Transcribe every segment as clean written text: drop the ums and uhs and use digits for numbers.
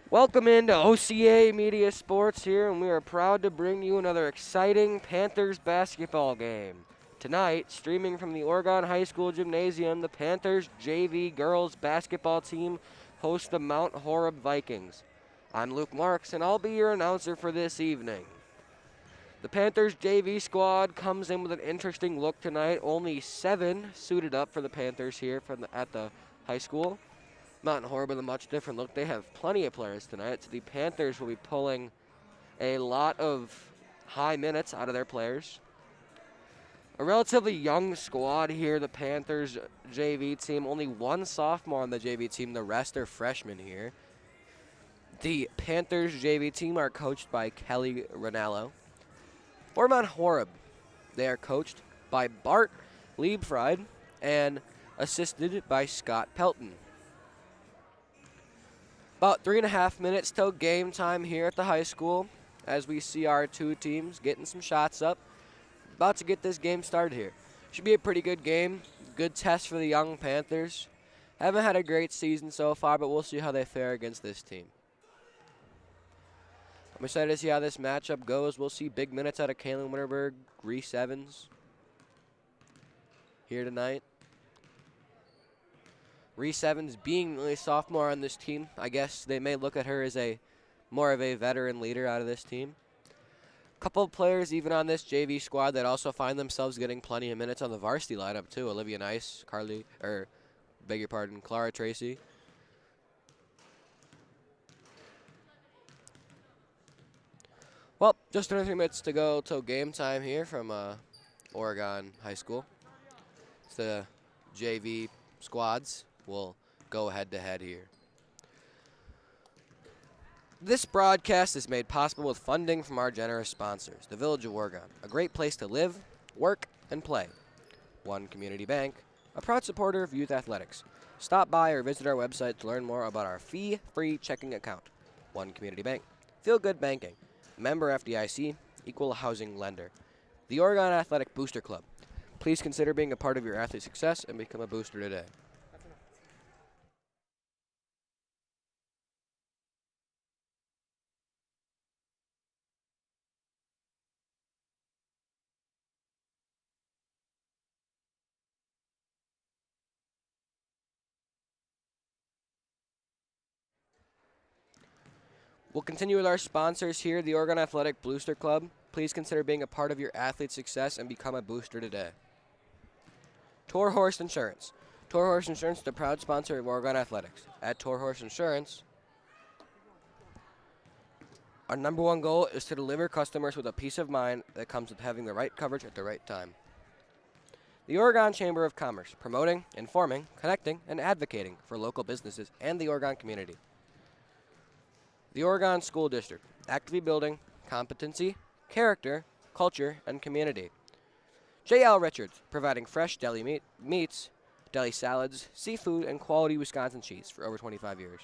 Welcome into OCA Media Sports here, and we are proud to bring you another exciting Panthers basketball game. Tonight, streaming from the Oregon High School Gymnasium, the Panthers JV Girls basketball team hosts the Mount Horeb Vikings. I'm Luke Marks, and I'll be your announcer for this evening. The Panthers JV squad comes in with an interesting look tonight. Only 7 suited up for the Panthers here at the high school. Mount Horeb with a much different look. They have plenty of players tonight, so the Panthers will be pulling a lot of high minutes out of their players. A relatively young squad here, the Panthers JV team. Only one sophomore on the JV team. The rest are freshmen here. The Panthers JV team are coached by Kelly Ranallo. For Mount Horeb, they are coached by Bart Liebfried and assisted by Scott Pelton. About 3.5 minutes till game time here at the high school as we see our two teams getting some shots up. About to get this game started here. Should be a pretty good game. Good test for the young Panthers. Haven't had a great season so far, but we'll see how they fare against this team. I'm excited to see how this matchup goes. We'll see big minutes out of Kaylin Winterberg, Reese Evans here tonight. Reese Evans being the sophomore on this team, I guess they may look at her as more of a veteran leader out of this team. A couple of players even on this JV squad that also find themselves getting plenty of minutes on the varsity lineup too. Olivia Nice, Clara Tracy. Well, just under 3 minutes to go till game time here from Oregon High School. It's the JV squads will go head-to-head here. This broadcast is made possible with funding from our generous sponsors, the Village of Oregon, a great place to live, work, and play. One Community Bank, a proud supporter of youth athletics. Stop by or visit our website to learn more about our fee-free checking account. One Community Bank, feel good banking. Member FDIC, equal housing lender. The Oregon Athletic Booster Club. Please consider being a part of your athlete's success and become a booster today. We'll continue with our sponsors here, the Oregon Athletic Booster Club. Please consider being a part of your athlete's success and become a booster today. Toro Horse Insurance. Toro Horse Insurance is the proud sponsor of Oregon Athletics. At Toro Horse Insurance, our number one goal is to deliver customers with a peace of mind that comes with having the right coverage at the right time. The Oregon Chamber of Commerce, promoting, informing, connecting, and advocating for local businesses and the Oregon community. The Oregon School District, actively building competency, character, culture, and community. J.L. Richards, providing fresh deli meats, deli salads, seafood, and quality Wisconsin cheese for over 25 years.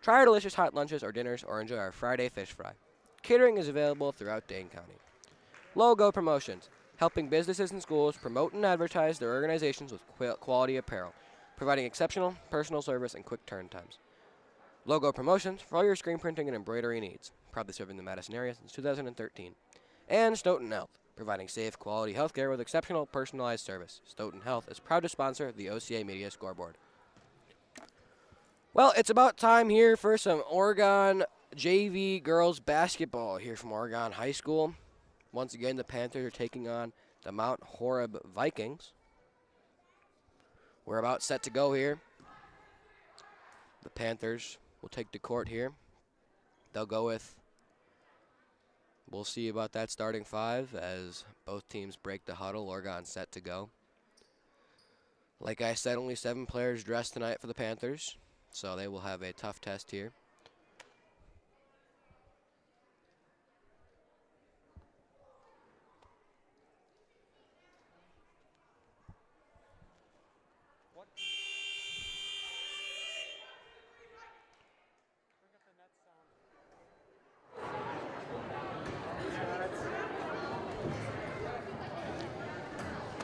Try our delicious hot lunches or dinners or enjoy our Friday fish fry. Catering is available throughout Dane County. Logo Promotions, helping businesses and schools promote and advertise their organizations with quality apparel, providing exceptional personal service and quick turn times. Logo Promotions for all your screen printing and embroidery needs, proudly serving the Madison area since 2013. And Stoughton Health, providing safe, quality healthcare with exceptional personalized service. Stoughton Health is proud to sponsor the OCA Media Scoreboard. Well, it's about time here for some Oregon JV Girls basketball here from Oregon High School. Once again, the Panthers are taking on the Mount Horeb Vikings. We're about set to go here. The Panthers will take the court here. They'll go with, we'll see about that starting five as both teams break the huddle. Oregon set to go. Like I said, only 7 players dressed tonight for the Panthers, so they will have a tough test here.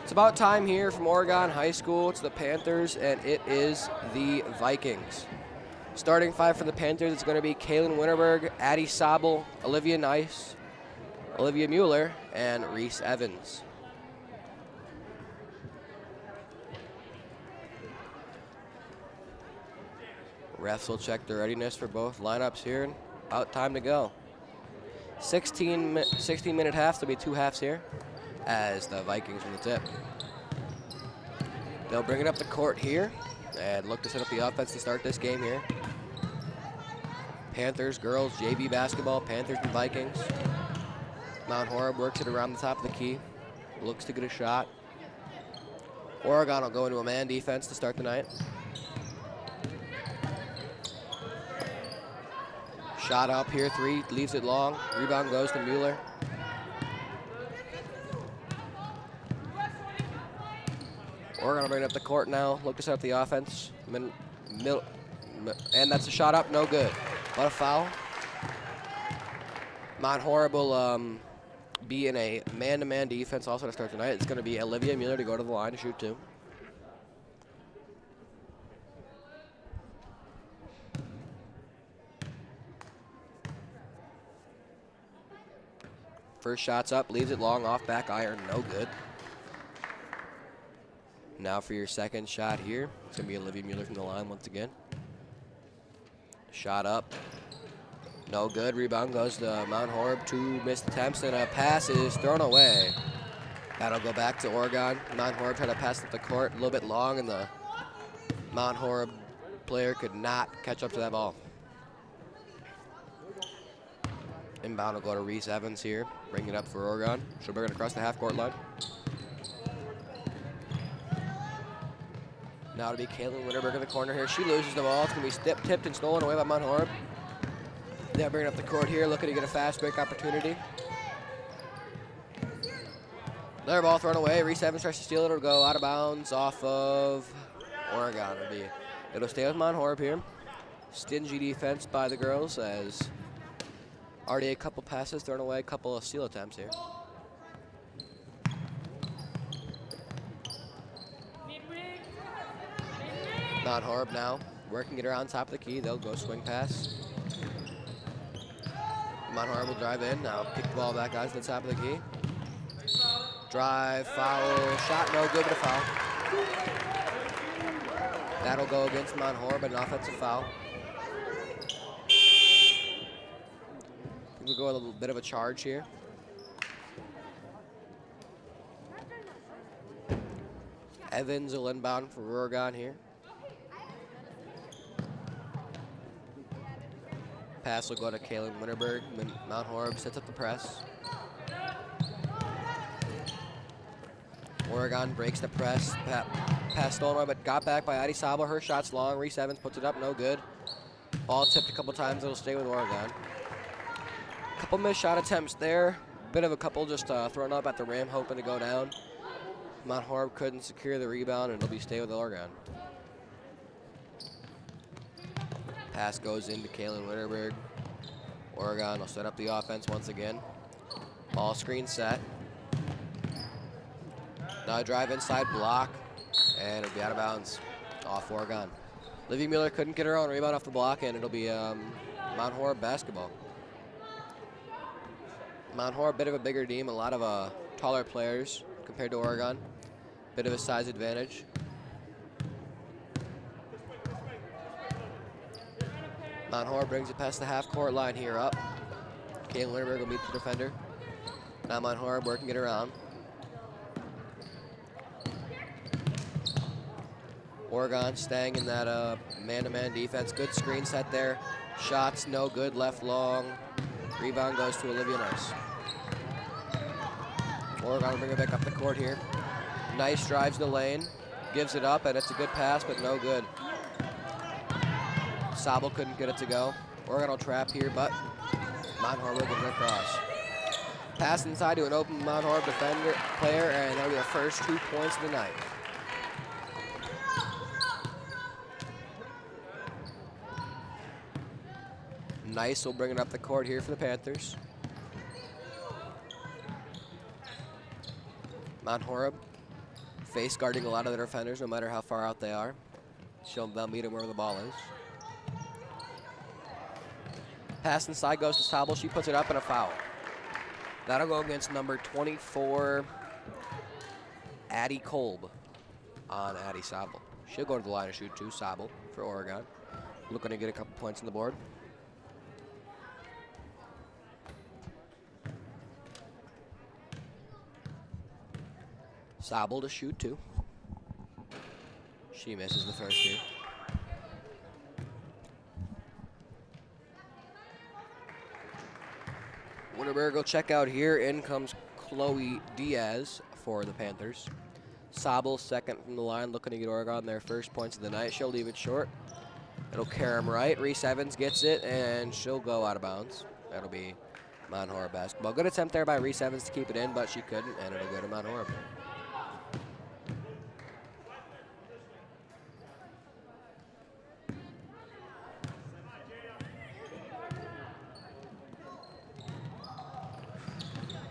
It's about time here from Oregon High School. It's the Panthers, and it is the Vikings. Starting 5 for the Panthers, it's going to be Kaylin Winterberg, Addie Sobel, Olivia Nice, Olivia Mueller, and Reese Evans. Refs will check the readiness for both lineups here. About time to go. 16-minute halves. There'll be 2 halves here as the Vikings win the tip. They'll bring it up the court here and look to set up the offense to start this game here. Panthers Girls JV basketball, Panthers and Vikings. Mount Horeb works it around the top of the key. Looks to get a shot. Oregon will go into a man defense to start the night. Shot up here, 3, leaves it long. Rebound goes to Mueller. Oregon will bring it up the court now. Look to set up the offense. And that's a shot up, no good. But a foul. Mount Horeb will be in a man-to-man defense also to start tonight. It's going to be Olivia Mueller to go to the line to shoot 2. First shot's up, leaves it long, off back iron, no good. Now for your second shot here, it's going to be Olivia Mueller from the line once again. Shot up, no good. Rebound goes to Mount Horeb. 2 missed attempts, and a pass is thrown away. That'll go back to Oregon. Mount Horeb tried to pass up the court a little bit long, and the Mount Horeb player could not catch up to that ball. Inbound will go to Reese Evans here. Bring it up for Oregon. She'll bring it across the half-court line. Now it'll be Kaylin Winterberg in the corner here. She loses the ball. It's going to be tipped and stolen away by Mount Horeb. They'll bring it up the court here, looking to get a fast break opportunity. Another ball thrown away. Reese Evans tries to steal it. It'll go out of bounds off of Oregon. It'll stay with Mount Horeb here. Stingy defense by the girls as already a couple passes thrown away, a couple of steal attempts here. Mount Horeb now working it around top of the key. They'll go swing pass. Mount Horeb will drive in. Now kick the ball back out to the top of the key. Drive, foul, shot, no good, but a foul. That'll go against Mount Horeb, but an offensive foul. We'll go a little bit of a charge here. Evans will inbound for Oregon here. Pass will go to Kaylin Winterberg. Mount Horeb sets up the press. Oregon breaks the press. Pass stolen away, but got back by Addie Sobel. Her shot's long. Reese Evans puts it up, no good. Ball tipped a couple times. It'll stay with Oregon. Couple missed shot attempts there. Bit of a couple just thrown up at the rim, hoping to go down. Mount Horeb couldn't secure the rebound, and it'll be stay with Oregon. Pass goes into Kaylin Winterberg. Oregon will set up the offense once again. Ball screen set. Now a drive inside block, and it'll be out of bounds off Oregon. Olivia Mueller couldn't get her own rebound off the block, and it'll be Mount Horeb basketball. Mount Horeb, bit of a bigger team, a lot of taller players compared to Oregon. Bit of a size advantage. Mount Horeb brings it past the half-court line here up. Kaylin Winterberg will meet the defender. Now Mount Horeb working it around. Oregon staying in that man-to-man defense. Good screen set there. Shots no good, left long. Rebound goes to Olivia Nice. Oregon will bring it back up the court here. Nice drives the lane, gives it up, and it's a good pass, but no good. Sobel couldn't get it to go. Oregon will trap here, but Mount Horeb will get it across. Pass inside to an open Mount Horeb defender player, and that'll be the first 2 points of the night. Nice will bring it up the court here for the Panthers. Mount Horeb face guarding a lot of their defenders, no matter how far out they are. They'll meet them wherever the ball is. Pass inside goes to Sabel. She puts it up and a foul. That'll go against number 24, Addie Kolb on Addie Sabel. She'll go to the line and shoot too, Sabel for Oregon. Looking to get a couple points on the board. Sabel to shoot too. She misses the first two. Winterberg will check out here. In comes Chloe Diaz for the Panthers. Sabel second from the line, looking to get Oregon their first points of the night. She'll leave it short. It'll carry him right. Reese Evans gets it, and she'll go out of bounds. That'll be Mount Horeb basketball. Good attempt there by Reese Evans to keep it in, but she couldn't, and it'll go to Mount Horeb.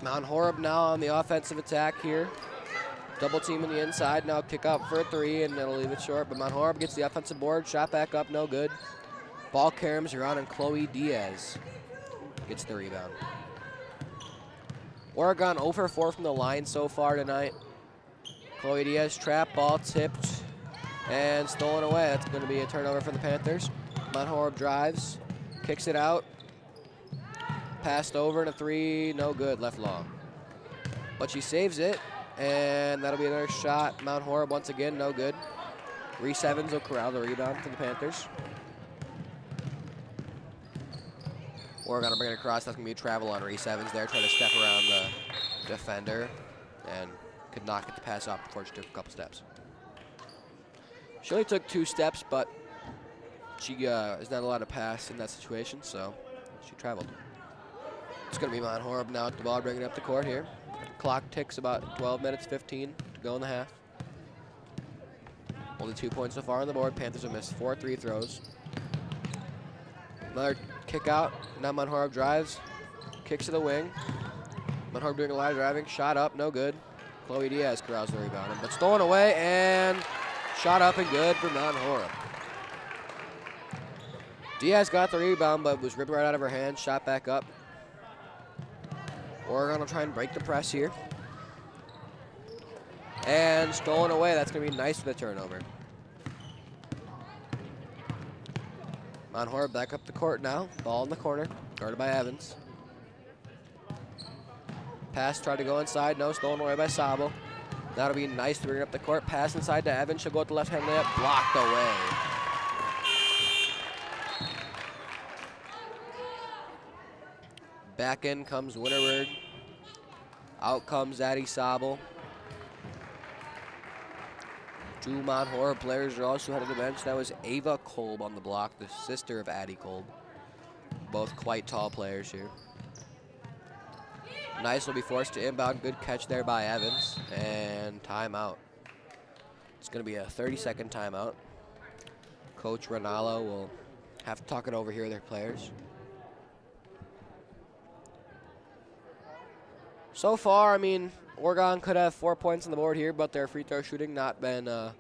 Mount Horeb now on the offensive attack here. Double team on the inside. Now kick out for a three, and it'll leave it short. But Mount Horeb gets the offensive board. Shot back up, no good. Ball caroms around, and Chloe Diaz gets the rebound. Oregon 0 for 4 from the line so far tonight. Chloe Diaz trap ball tipped and stolen away. That's going to be a turnover for the Panthers. Mount Horeb drives, kicks it out. Passed over and a three, no good, left long. But she saves it, and that'll be another shot. Mount Horeb once again, no good. Reese Evans will corral the rebound for the Panthers. Oregon will bring it across. That's going to be a travel on Reese Evans there, trying to step around the defender, and could not get the pass off before she took a couple steps. She only took 2 steps, but she is not allowed to pass in that situation, so she traveled. It's going to be Mount Horeb now at the ball, bringing it up the court here. Clock ticks about 12 minutes, 15 to go in the half. Only 2 points so far on the board. Panthers have missed 4 free throws. Another kick out. Now Mount Horeb drives. Kicks to the wing. Mount Horeb doing a lot of driving. Shot up, no good. Chloe Diaz corrals the rebound. But stolen away, and shot up and good for Mount Horeb. Diaz got the rebound, but was ripped right out of her hand. Shot back up. Oregon will try and break the press here. And stolen away. That's going to be nice for the turnover. Mount Horeb back up the court now. Ball in the corner. Guarded by Evans. Pass tried to go inside. No, stolen away by Sabel. That'll be nice to bring it up the court. Pass inside to Evans. She'll go with the left-hand layup. Blocked away. Back in comes Winterberg. Out comes Addie Sabel. 2 Mount Horeb players are also headed to the bench. That was Ava Kolb on the block, the sister of Addie Kolb. Both quite tall players here. Nice will be forced to inbound. Good catch there by Evans. And timeout. It's going to be a 30-second timeout. Coach Ranallo will have to talk it over here with their players. So far, I mean, Oregon could have 4 points on the board here, but their free throw shooting not been the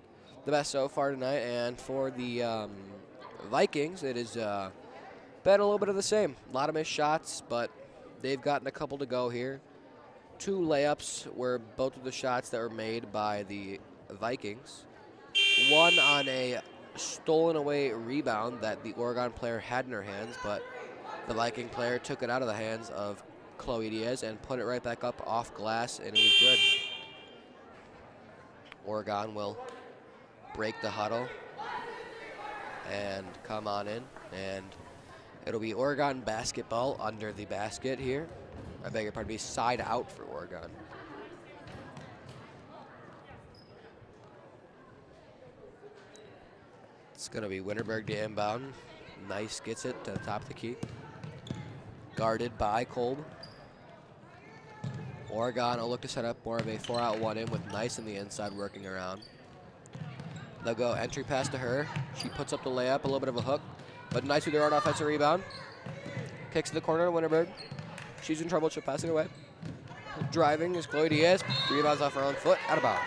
best so far tonight. And for the Vikings, it has been a little bit of the same. A lot of missed shots, but they've gotten a couple to go here. 2 layups were both of the shots that were made by the Vikings. One on a stolen away rebound that the Oregon player had in her hands, but the Viking player took it out of the hands of Chloe Diaz and put it right back up off glass, and it was good. Oregon will break the huddle and come on in, and it'll be Oregon basketball under the basket here. I beg your pardon, be side out for Oregon. It's going to be Winterberg to inbound. Nice gets it to the top of the key. Guarded by Kolb. Oregon will look to set up more of a 4-out 1-in with Nice on the inside working around. They'll go entry pass to her. She puts up the layup, a little bit of a hook, but Nice with their own offensive rebound. Kicks to the corner to Winterberg. She's in trouble, she'll pass it away. Driving is Chloe Diaz. Rebounds off her own foot, out of bounds.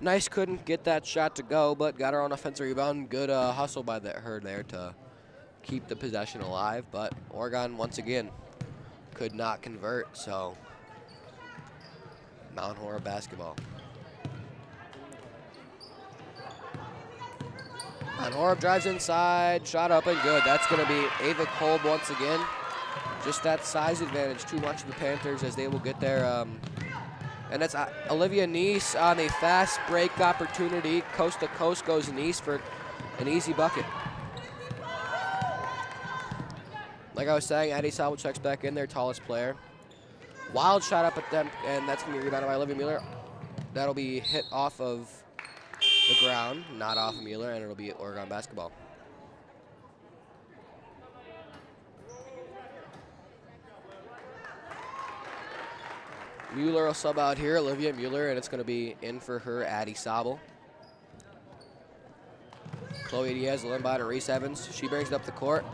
Nice couldn't get that shot to go, but got her on offensive rebound. Good hustle by her there to keep the possession alive, but Oregon once again could not convert, so Mount Horeb basketball. Mount Horeb drives inside, shot up and good. That's going to be Ava Kolb once again. Just that size advantage too much of the Panthers as they will get there. And that's Olivia Neese on a fast break opportunity. Coast to coast goes Neese for an easy bucket. Like I was saying, Addie Sabo checks back in, their tallest player. Wild shot up at them, and that's going to be rebounded by Olivia Mueller. That'll be hit off of the ground, not off of Mueller, and it'll be Oregon basketball. Mueller will sub out here, Olivia Mueller, and it's going to be in for her, Addie Sabo. Chloe Diaz, Lynn and Reese Evans. She brings it up the court.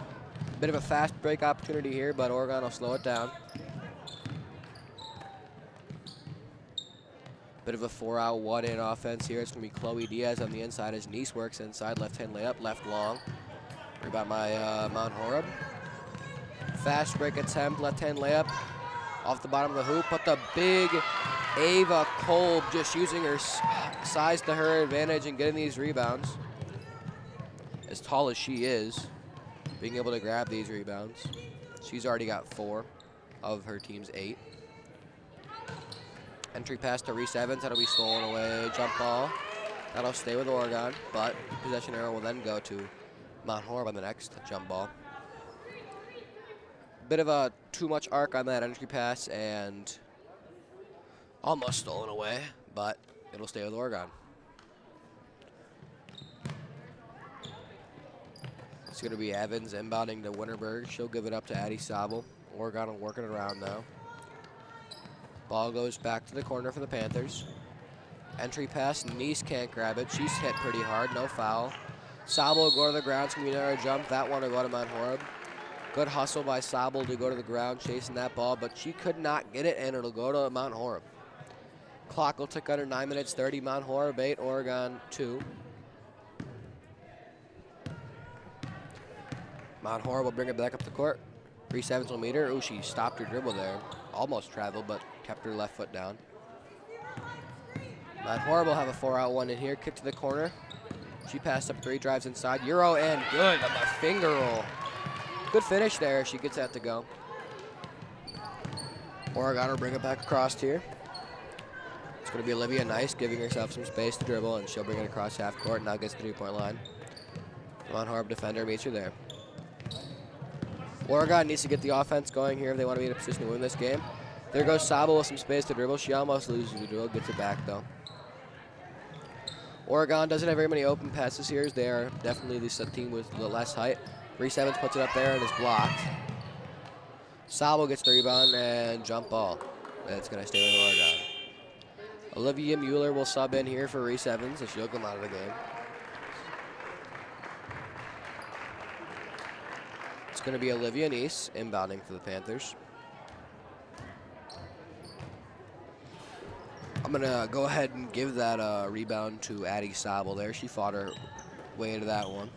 Bit of a fast break opportunity here, but Oregon will slow it down. Bit of a 4-out, 1-in offense here. It's going to be Chloe Diaz on the inside as Neese works inside. Left-hand layup, left long. Rebound by Mount Horeb. Fast break attempt, left-hand layup. Off the bottom of the hoop, but the big Ava Kolb just using her size to her advantage and getting these rebounds. As tall as she is, being able to grab these rebounds. She's already got 4 of her team's 8. Entry pass to Reese Evans, that'll be stolen away. Jump ball, that'll stay with Oregon, but possession arrow will then go to Mount Horeb on the next jump ball. Bit of a too much arc on that entry pass and almost stolen away, but it'll stay with Oregon. It's going to be Evans inbounding to Winterberg. She'll give it up to Addie Sabo. Oregon will work it around now. Ball goes back to the corner for the Panthers. Entry pass, Neese can't grab it. She's hit pretty hard, no foul. Sabo will go to the ground, it's going to be another jump. That one will go to Mount Horeb. Good hustle by Sabo to go to the ground, chasing that ball, but she could not get it, and it'll go to Mount Horeb. Clock will tick under 9 minutes 30. Mount Horeb 8, Oregon 2. Mount Horeb will bring it back up the court. Reese Evans will meet her. Ooh, she stopped her dribble there. Almost traveled, but kept her left foot down. Mount Horeb will have a 4-out, 1 in here. Kick to the corner. She passed up 3, drives inside. Euro and good on the finger roll. Good finish there. She gets that to go. Oregon will bring it back across here. It's going to be Olivia Nice giving herself some space to dribble, and she'll bring it across half court. Now gets the 3-point line. Mount Horeb defender meets her there. Oregon needs to get the offense going here if they want to be in a position to win this game. There goes Sabo with some space to dribble. She almost loses the dribble, gets it back though. Oregon doesn't have very many open passes here. They are definitely the team with the less height. Reese Evans puts it up there and is blocked. Sabo gets the rebound and jump ball. That's going to stay with Oregon. Olivia Mueller will sub in here for Reese Evans, and she'll come out of the game. It's going to be Olivia Neese inbounding for the Panthers. I'm going to go ahead and give that rebound to Addie Sabo there. She fought her way into that one.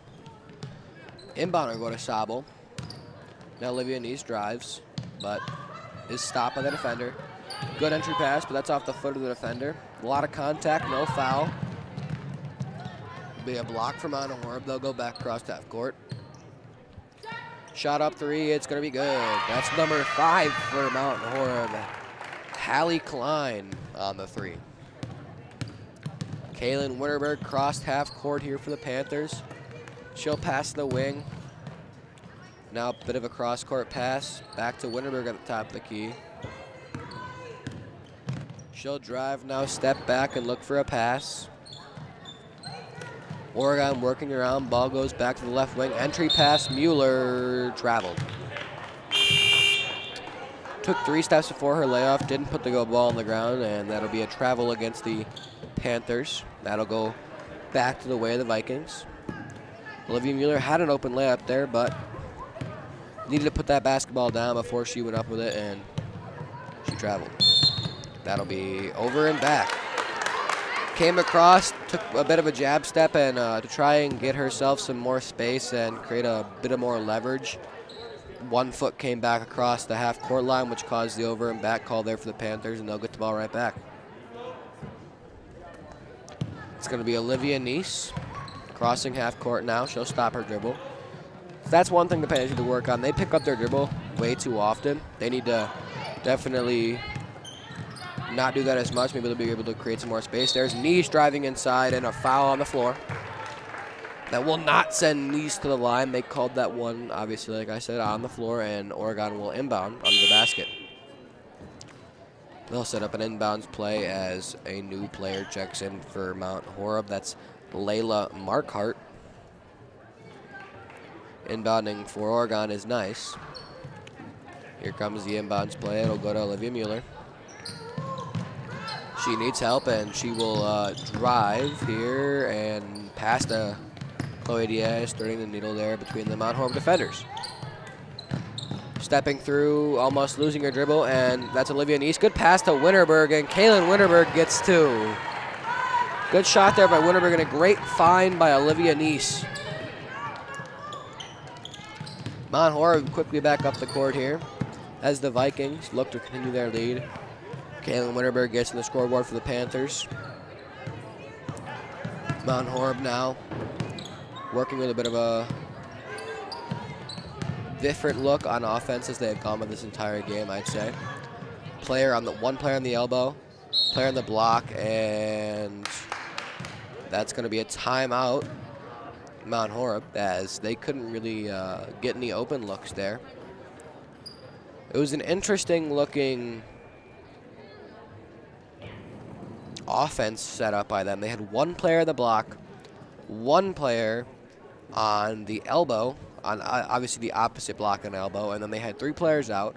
Inbound will go to Sabo. Now Olivia Neese drives, but is stopped by the defender. Good entry pass, but that's off the foot of the defender. A lot of contact, no foul. Be a block from Mount Horeb. They'll go back across half court. Shot up 3, it's going to be good. That's number 5 for Mount Horeb. Hallie Klein on the 3. Kaylin Winterberg crossed half court here for the Panthers. She'll pass the wing. Now a bit of a cross-court pass. Back to Winterberg at the top of the key. She'll drive now, step back and look for a pass. Oregon working around, ball goes back to the left wing. Entry pass, Mueller traveled. Took 3 steps before her layoff, didn't put the ball on the ground, and that'll be a travel against the Panthers. That'll go back to the way of the Vikings. Olivia Mueller had an open layup there, but needed to put that basketball down before she went up with it, and she traveled. That'll be over and back. Came across, took a bit of a jab step, and to try and get herself some more space and create a bit of more leverage. 1 foot came back across the half-court line, which caused the over and back call there for the Panthers, and they'll get the ball right back. It's going to be Olivia Neese crossing half-court now. She'll stop her dribble. So that's one thing the Panthers need to work on. They pick up their dribble way too often. They need to definitely not do that as much. Maybe they'll be able to create some more space. There's Neese driving inside and a foul on the floor. That will not send Neese to the line. They called that one, obviously, like I said, on the floor, and Oregon will inbound under the basket. They'll set up an inbounds play as a new player checks in for Mount Horeb. That's Layla Markhart. Inbounding for Oregon is Nice. Here comes the inbounds play. It'll go to Olivia Mueller. She needs help, and she will drive here and pass to Chloe Diaz, threading the needle there between the Mount Horeb defenders. Stepping through, almost losing her dribble, and that's Olivia Neese. Good pass to Winterberg, and Kaylin Winterberg gets 2. Good shot there by Winterberg, and a great find by Olivia Neese. Mount Horeb quickly back up the court here as the Vikings look to continue their lead. Kaylin Winterberg gets in the scoreboard for the Panthers. Mount Horeb now working with a bit of a different look on offense as they have gone with this entire game, I'd say. One player on the elbow, player on the block, and that's going to be a timeout. Mount Horeb, as they couldn't really get any open looks there. It was an interesting looking offense set up by them. They had 1 player on the block, 1 player on the elbow, on obviously the opposite block and elbow, and then they had 3 players out.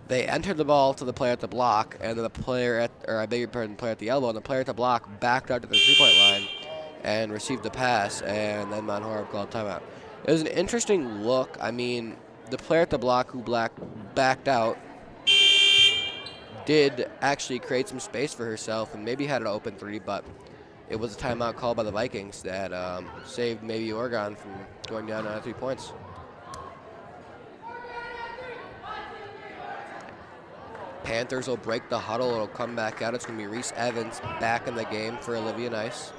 They entered the ball to the player at the block, and then the player at, or I beg your pardon, the player at the elbow, and the player at the block backed out to the 3-point line and received the pass, and then Mount Horeb called timeout. It was an interesting look. I mean, the player at the block who backed out did actually create some space for herself and maybe had an open 3, but it was a timeout called by the Vikings that saved maybe Oregon from going down 3 points. Panthers will break the huddle. It'll come back out. It's going to be Reese Evans back in the game for Olivia Nice.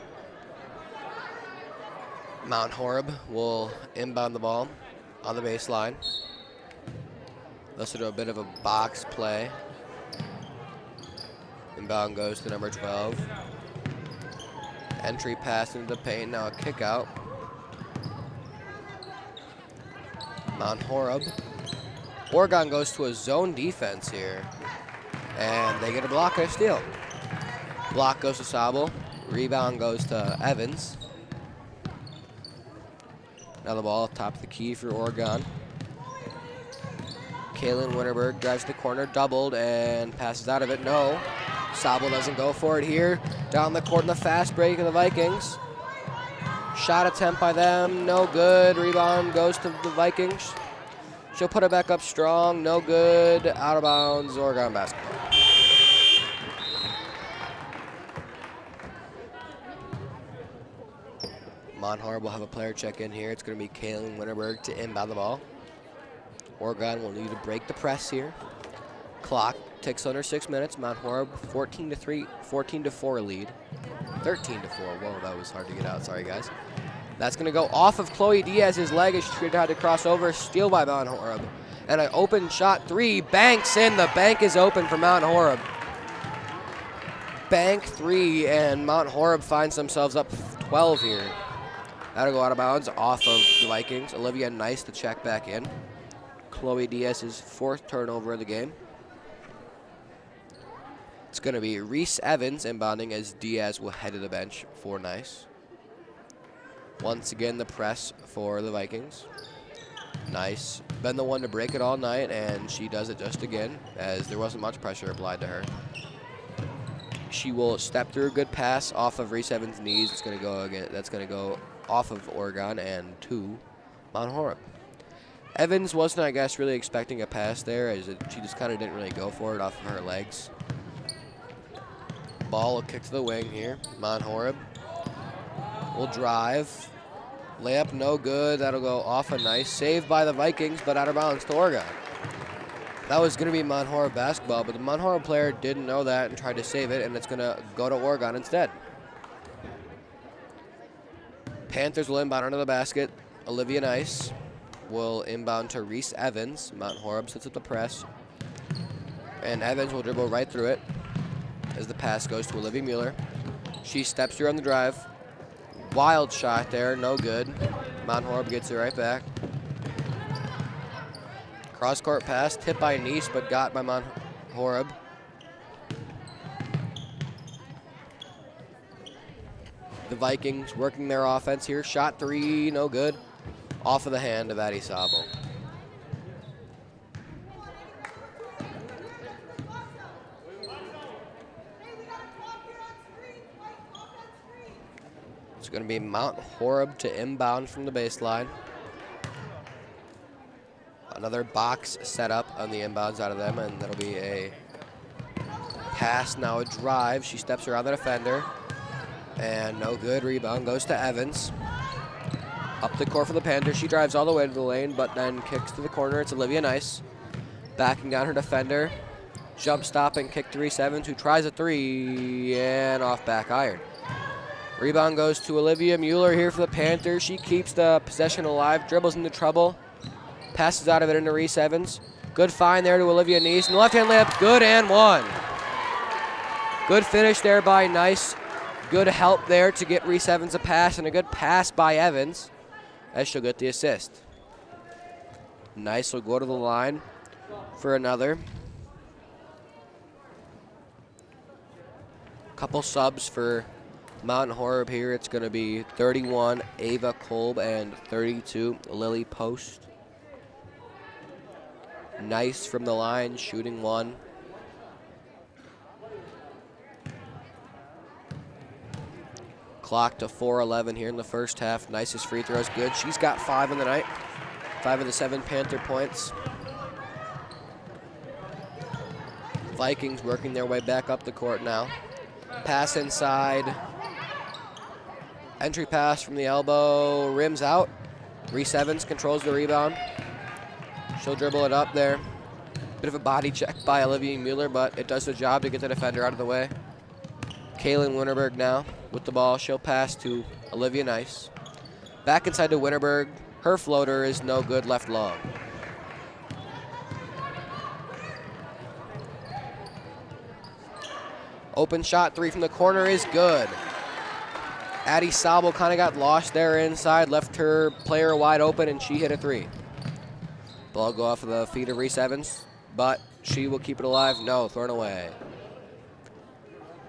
Mount Horeb will inbound the ball on the baseline. They'll do a bit of a box play. Inbound goes to number 12. Entry pass into the paint, now a kick out. Mount Horeb. Oregon goes to a zone defense here, and they get a block and a steal. Block goes to Sabel. Rebound goes to Evans. Now the ball top of the key for Oregon. Kaylin Winterberg drives the corner, doubled, and passes out of it. No. Sabel doesn't go for it here. Down the court in the fast break of the Vikings. Shot attempt by them, no good. Rebound goes to the Vikings. She'll put it back up strong, no good. Out of bounds, Oregon basketball. Mount Horeb will have a player check in here. It's going to be Kaylin Winterberg to inbound the ball. Oregon will need to break the press here. Clock ticks under 6 minutes. Mount Horeb 14-4 lead. 13-4. Whoa, that was hard to get out. Sorry, guys. That's going to go off of Chloe Diaz's leg as she tried to cross over. Steal by Mount Horeb. And an open shot 3. Banks in. The bank is open for Mount Horeb. Bank 3, and Mount Horeb finds themselves up 12 here. That'll go out of bounds off of the Vikings. Olivia Nice to check back in. Chloe Diaz's 4th turnover of the game. It's going to be Reese Evans inbounding as Diaz will head to the bench for Nice. Once again, the press for the Vikings. Nice. Been the one to break it all night, and she does it just again, as there wasn't much pressure applied to her. She will step through a good pass off of Reese Evans' knees. It's going to go again. That's going to go off of Oregon and to Mount Horeb. Evans wasn't, I guess, really expecting a pass there, as she just kind of didn't really go for it off of her legs. ball will kick to the wing here. Mount Horeb will drive. Layup no good. That'll go off a nice save by the Vikings, but out of bounds to Oregon. That was going to be Mount Horeb basketball, but the Mount Horeb player didn't know that and tried to save it, and it's going to go to Oregon instead. Panthers will inbound under the basket. Olivia Nice will inbound to Reese Evans. Mount Horeb sits at the press. And Evans will dribble right through it as the pass goes to Olivia Mueller. She steps through on the drive. Wild shot there, no good. Mount Horeb gets it right back. Cross-court pass, tipped by Nice, but got by Mount Horeb. The Vikings working their offense here. Shot three, no good. Off of the hand of Addie Sabo. It's going to be Mount Horeb to inbound from the baseline. Another box set up on the inbounds out of them, and that'll be a pass, now a drive. She steps around the defender, and no good. Rebound goes to Evans. Up the court for the Panthers. She drives all the way to the lane, but then kicks to the corner. It's Olivia Nice. Backing down her defender. Jump stop and kick to Reese Evans, who tries a three, and off back iron. Rebound goes to Olivia Mueller here for the Panthers. She keeps the possession alive, dribbles into trouble. Passes out of it into Reese Evans. Good find there to Olivia Nice. And the left-hand layup, good and one. Good finish there by Nice. Good help there to get Reese Evans a pass, and a good pass by Evans as she'll get the assist. Nice will go to the line for another. Couple subs for Mount Horeb here. It's going to be 31 Ava Kolb and 32 Lily Post. Nice from the line, shooting one. Clock to 4:11 here in the first half. Nice's free throws good. She's got 5 in the night. 5 of the 7 Panther points. Vikings working their way back up the court now. Pass inside. Entry pass from the elbow. Rims out. Reese Evans controls the rebound. She'll dribble it up there. Bit of a body check by Olivia Mueller, but it does the job to get the defender out of the way. Kaylin Winterberg now with the ball. She'll pass to Olivia Nice. Back inside to Winterberg. Her floater is no good, left long. Open shot, three from the corner is good. Addie Sabo kind of got lost there inside, left her player wide open, and she hit a three. Ball go off of the feet of Reese Evans, but she will keep it alive. No, thrown away.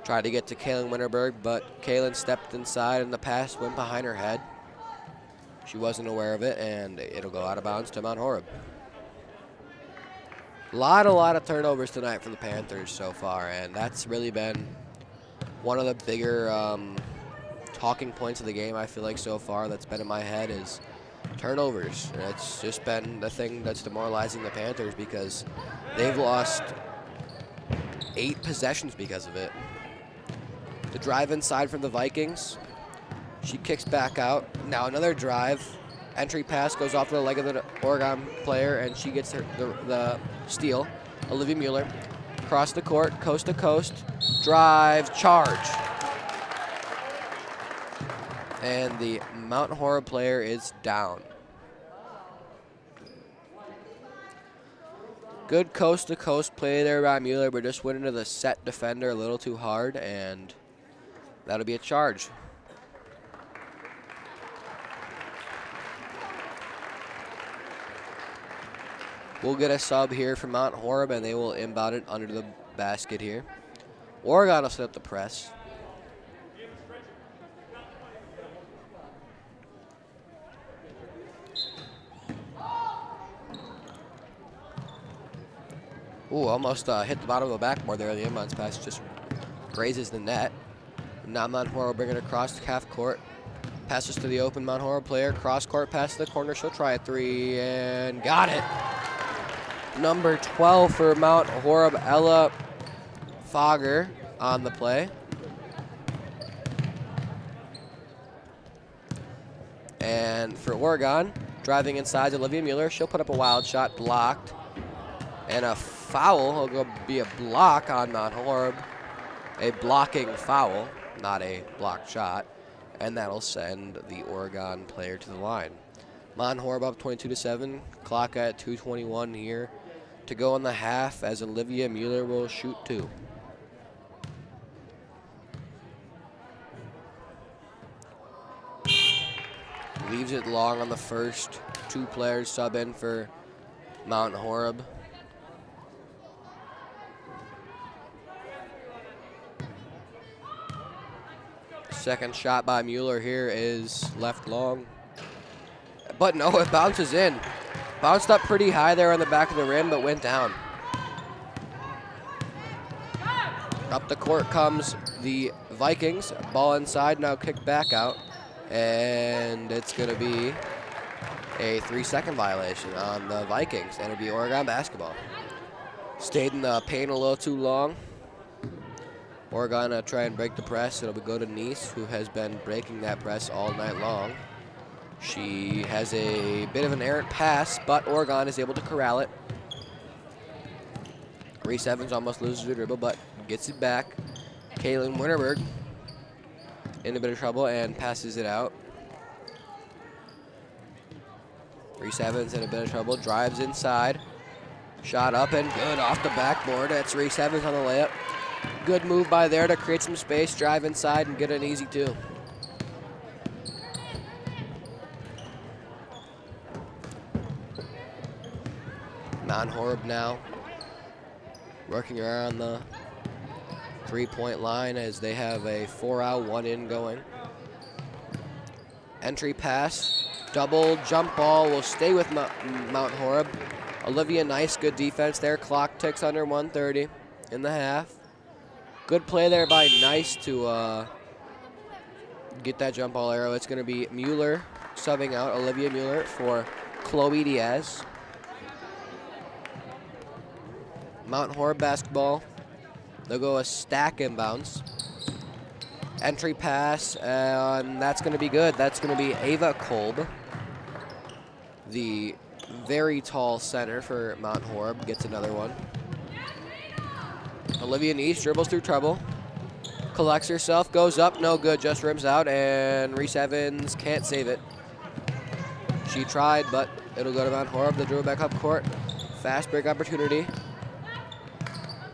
Tried to get to Kaylin Winterberg, but Kaylin stepped inside and the pass went behind her head. She wasn't aware of it, and it'll go out of bounds to Mount Horeb. A lot of turnovers tonight for the Panthers so far, and that's really been one of the bigger talking points of the game, I feel like, so far that's been in my head is turnovers. And it's just been the thing that's demoralizing the Panthers because they've lost 8 possessions because of it. The drive inside from the Vikings. She kicks back out. Now another drive. Entry pass goes off the leg of the Oregon player, and she gets the steal. Olivia Mueller. Across the court, coast to coast. Drive, charge. And the Mount Horeb player is down. Good coast to coast play there by Mueller, but just went into the set defender a little too hard, and that'll be a charge. We'll get a sub here from Mount Horeb, and they will inbound it under the basket here. Oregon will set up the press. Ooh, almost hit the bottom of the backboard there. The inbounds pass just grazes the net. Now Mount Horeb bring it across the half court. Passes to the open Mount Horeb player. Cross court pass to the corner. She'll try a three and got it. Number 12 for Mount Horeb, Ella Fogger on the play. And for Oregon, driving inside Olivia Mueller, she'll put up a wild shot, blocked. And a foul, it'll be a block on Mount Horeb. A blocking foul, not a blocked shot. And that'll send the Oregon player to the line. Mount Horeb up 22-7, clock at 2:21 here to go in the half as Olivia Mueller will shoot 2. Leaves it long on the first. 2 players sub in for Mount Horeb. Second shot by Mueller here is left long. But no, it bounces in. Bounced up pretty high there on the back of the rim, but went down. Up the court comes the Vikings. Ball inside, now kicked back out. And it's going to be a 3-second violation on the Vikings, and it'll be Oregon basketball. Stayed in the paint a little too long. Oregon try and break the press. It'll go to Nice, who has been breaking that press all night long. She has a bit of an errant pass, but Oregon is able to corral it. Reese Evans almost loses her dribble, but gets it back. Kaylin Winterberg in a bit of trouble and passes it out. Reese Evans in a bit of trouble, drives inside. Shot up and good off the backboard. That's Reese Evans on the layup. Good move by there to create some space, drive inside, and get an easy 2. Mount Horeb now working around the 3-point line as they have a 4-out, 1-in going. Entry pass, double jump ball will stay with Mount Horeb. Olivia Nice, good defense there. Clock ticks under 1:30 in the half. Good play there by Nice to get that jump ball arrow. It's going to be Mueller subbing out, Olivia Mueller for Chloe Diaz. Mount Horeb basketball. They'll go a stack inbounds. Entry pass, and that's going to be good. That's going to be Ava Kolb, the very tall center for Mount Horeb, gets another one. Olivia Nice dribbles through trouble. Collects herself, goes up, no good, just rims out, and Reese Evans can't save it. She tried, but it'll go to Mount Horeb. The dribble back up court. Fast break opportunity.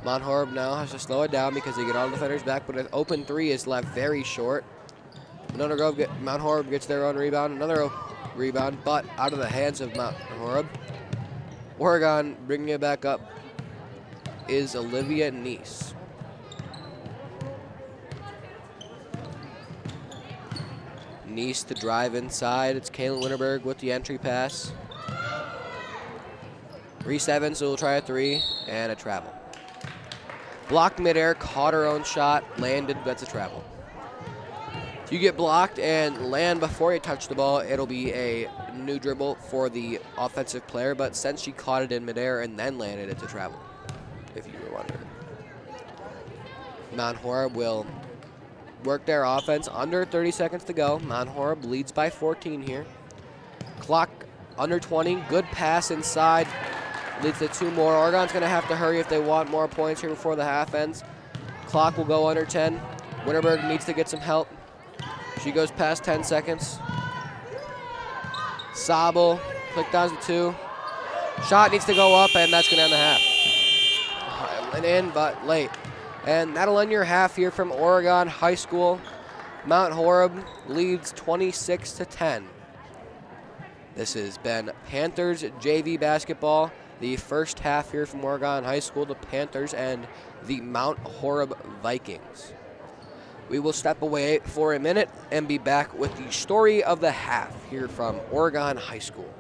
Mount Horeb now has to slow it down because they get all the defenders back, but an open 3 is left very short. Mount Horeb gets their own rebound, another rebound, but out of the hands of Mount Horeb. Oregon bringing it back up is Olivia Nice. Nice to drive inside. It's Kaylin Winterberg with the entry pass. Reese Evans will try a 3 and a travel. Blocked midair, caught her own shot, landed, that's a travel. If you get blocked and land before you touch the ball, it'll be a new dribble for the offensive player, but since she caught it in midair and then landed, it's a travel, if you were wondering. Mount Horeb will work their offense. Under 30 seconds to go. Mount Horeb leads by 14 here. Clock under 20, good pass inside. Leads to 2 more. Oregon's going to have to hurry if they want more points here before the half ends. Clock will go under 10. Winterberg needs to get some help. She goes past 10 seconds. Sabel, click down to 2. Shot needs to go up, and that's going to end the half. It went in, but late. And that'll end your half here from Oregon High School. Mount Horeb leads 26-10. This has been Panthers JV basketball. The first half here from Oregon High School, the Panthers and the Mount Horeb Vikings. We will step away for a minute and be back with the story of the half here from Oregon High School.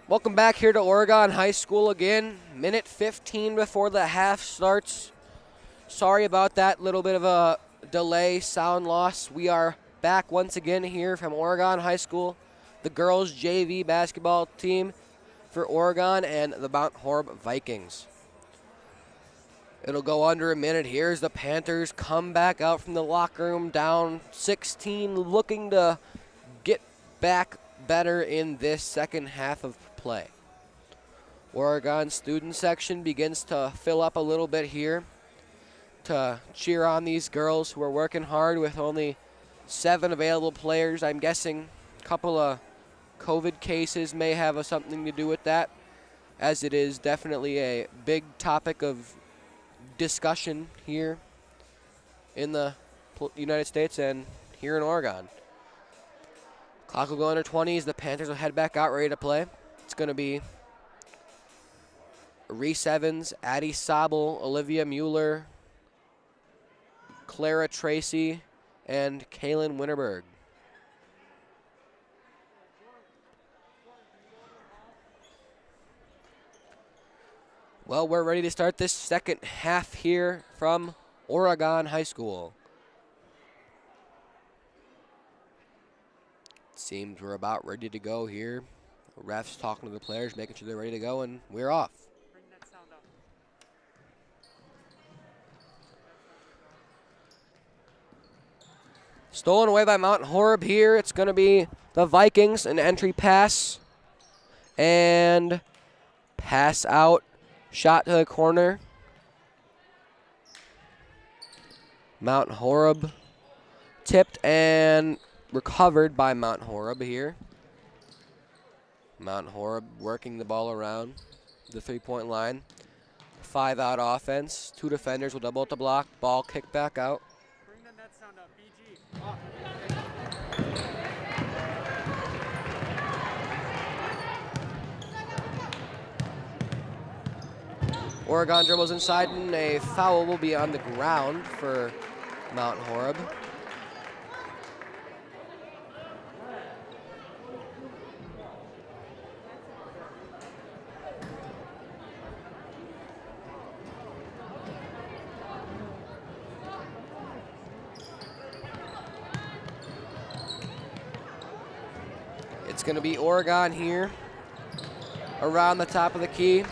Welcome back here to Oregon High School again. Minute 15 before the half starts. Sorry about that little bit of a delay, sound loss. We are back once again here from Oregon High School, the girls JV basketball team for Oregon and the Mount Horeb Vikings. It'll go under a minute here as the Panthers come back out from the locker room down 16, looking to get back better in this second half of play. Oregon student section begins to fill up a little bit here to cheer on these girls who are working hard with only 7 available players. I'm guessing a couple of COVID cases may have something to do with that, as it is definitely a big topic of discussion here in the United States and here in Oregon. Clock will go under 20s. The Panthers will head back out ready to play. It's going to be Reese Evans, Addie Sobel, Olivia Mueller, Clara Tracy, and Kaylin Winterberg. Well, we're ready to start this second half here from Oregon High School. Seems we're about ready to go here. The refs talking to the players, making sure they're ready to go, and we're off. Bring that sound up. Stolen away by Mount Horeb here. It's going to be the Vikings, an entry pass. And pass out. Shot to the corner. Mount Horeb tipped and recovered by Mount Horeb here. Mount Horeb working the ball around the three-point line. 5-out offense. 2 defenders will double at the block. Ball kicked back out. Bring the net sound up. BG. Off. Oregon dribbles inside, and a foul will be on the ground for Mount Horeb. It's going to be Oregon here around the top of the key.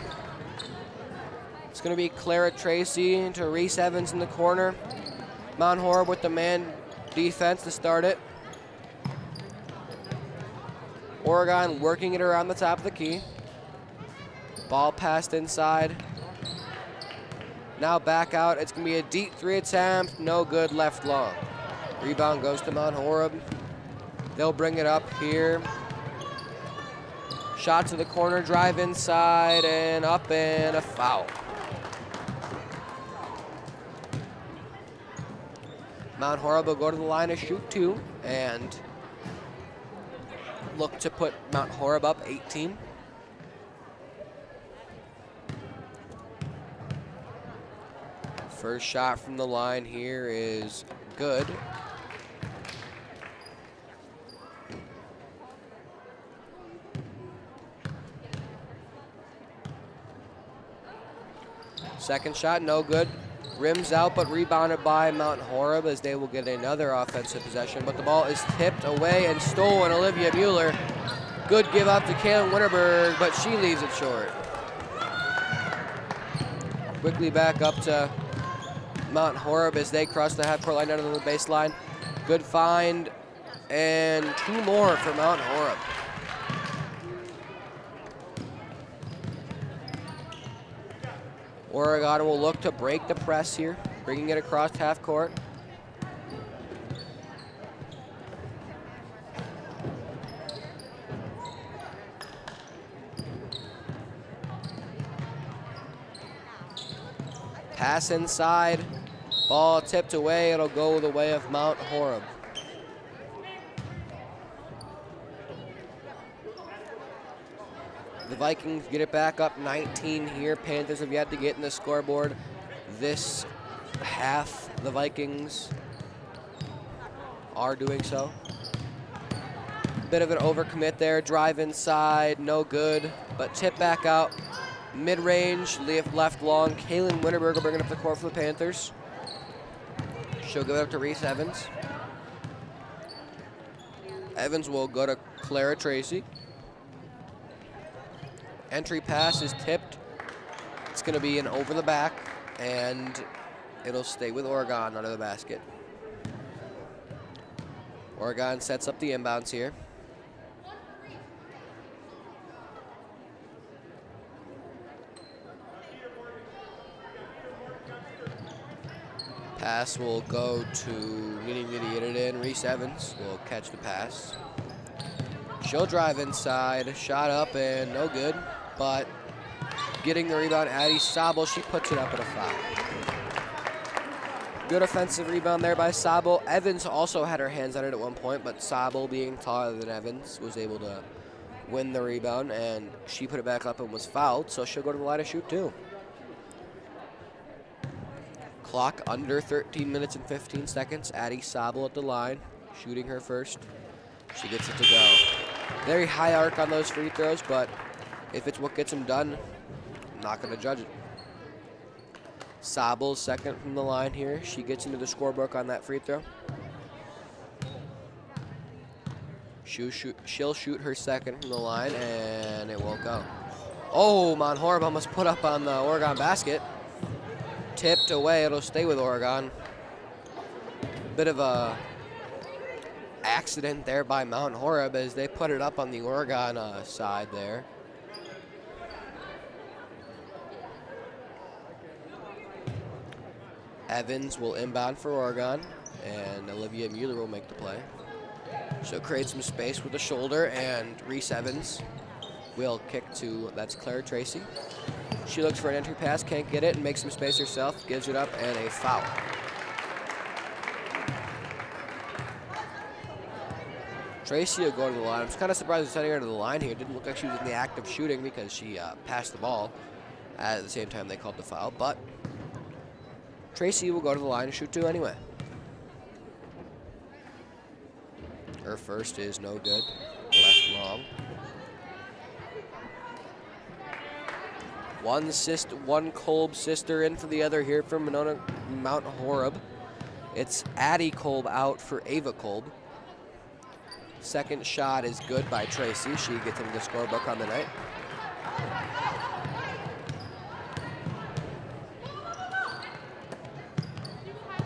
It's going to be Clara Tracy to Reese Evans in the corner. Mount Horeb with the man defense to start it. Oregon working it around the top of the key. Ball passed inside. Now back out. It's going to be a deep 3 attempt. No good, left long. Rebound goes to Mount Horeb. They'll bring it up here. Shot to the corner, drive inside, and up, and a foul. Mount Horeb will go to the line to shoot 2 and look to put Mount Horeb up 18. First shot from the line here is good. Second shot, no good. Rims out, but rebounded by Mount Horeb as they will get another offensive possession. But the ball is tipped away and stolen. Olivia Mueller. Good give up to Kaylin Winterberg, but she leaves it short. Quickly back up to Mount Horeb as they cross the half-court line under the baseline. Good find, and 2 more for Mount Horeb. Oregon will look to break the press here, bringing it across half court. Pass inside, ball tipped away. It'll go the way of Mount Horeb. The Vikings get it back up 19 here. Panthers have yet to get in the scoreboard this half. The Vikings are doing so. Bit of an overcommit there. Drive inside, no good. But tip back out. Mid-range, left long. Kaylin Winterberg will bring it up the court for the Panthers. She'll give it up to Reese Evans. Evans will go to Clara Tracy. Entry pass is tipped. It's going to be an over the back, and it'll stay with Oregon under the basket. Oregon sets up the inbounds here. Pass will go to needing to get it in. Reese Evans will catch the pass. She'll drive inside, shot up and no good, but getting the rebound, Addie Sabel, she puts it up at a foul. Good offensive rebound there by Sabel. Evans also had her hands on it at one point, but Sabel, being taller than Evans, was able to win the rebound, and she put it back up and was fouled, so she'll go to the line to shoot too. Clock under 13 minutes and 15 seconds. Addie Sabel at the line, shooting her first. She gets it to go. Very high arc on those free throws, but if it's what gets them done, I'm not going to judge it. Sabel's second from the line here. She gets into the scorebook on that free throw. She'll shoot her second from the line, and it won't go. Oh, Mount Horeb almost put up on the Oregon basket. Tipped away. It'll stay with Oregon. Bit of a accident there by Mount Horeb as they put it up on the Oregon side there. Evans will inbound for Oregon, and Olivia Mueller will make the play. She'll create some space with the shoulder, and Reese Evans will kick to, that's Clara Tracy. She looks for an entry pass, can't get it, and makes some space herself, gives it up, and a foul. Tracy will go to the line. I'm just kind of surprised they're sending her to the line here. It didn't look like she was in the act of shooting because she passed the ball at the same time they called the foul, but Tracy will go to the line and shoot two anyway. Her first is no good, left long. One Kolb sister in for the other here from Mount Horeb. It's Addie Kolb out for Ava Kolb. Second shot is good by Tracy. She gets into the scorebook on the night.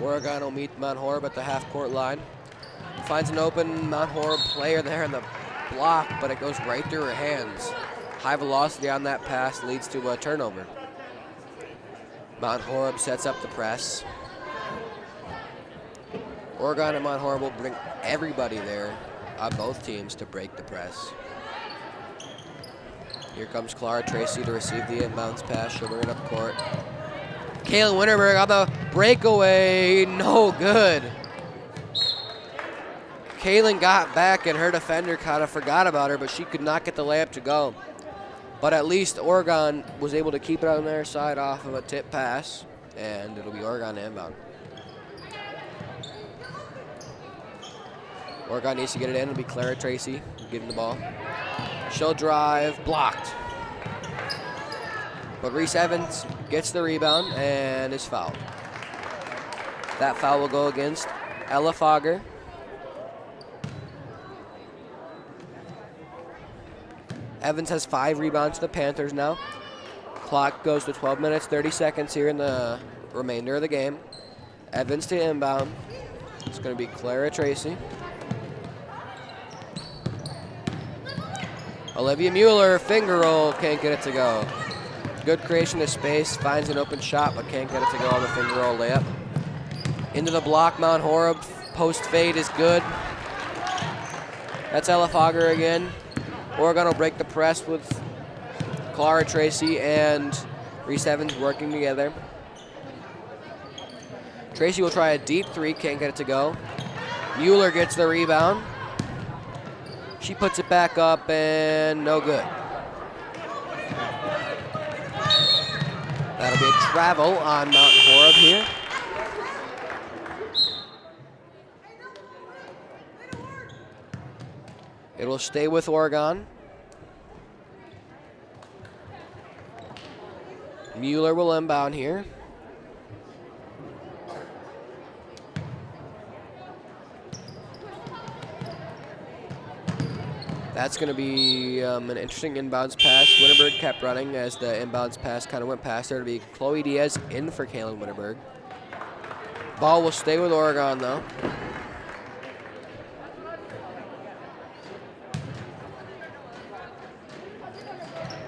Oregon will meet Mount Horeb at the half-court line. Finds an open Mount Horeb player there in the block, but it goes right through her hands. High velocity on that pass leads to a turnover. Mount Horeb sets up the press. Oregon and Mount Horeb will bring everybody there on both teams to break the press. Here comes Clara Tracy to receive the inbounds pass. She'll bring it up court. Kaylin Winterberg on the breakaway, no good. Kaylin got back and her defender kind of forgot about her, but she could not get the layup to go. But at least Oregon was able to keep it on their side off of a tip pass, and it'll be Oregon inbound. Oregon needs to get it in. It'll be Clara Tracy getting the ball. She'll drive, blocked. But Reese Evans gets the rebound and is fouled. That foul will go against Ella Fogger. Evans has 5 rebounds to the Panthers now. Clock goes to 12 minutes, 30 seconds here in the remainder of the game. Evans to inbound. It's going to be Clara Tracy. Olivia Mueller, finger roll, can't get it to go. Good creation of space, finds an open shot, but can't get it to go on the finger roll layup. Into the block, Mount Horeb, post fade is good. That's Ella Fogger again. Oregon will break the press with Clara Tracy and Reese Evans working together. Tracy will try a deep three, can't get it to go. Mueller gets the rebound. She puts it back up and no good. That'll be a travel on Mount Horeb here. It will stay with Oregon. Mueller will inbound here. That's going to be an interesting inbounds pass. Winterberg kept running as the inbounds pass kind of went past there. To be Chloe Diaz in for Kaylin Winterberg. Ball will stay with Oregon, though.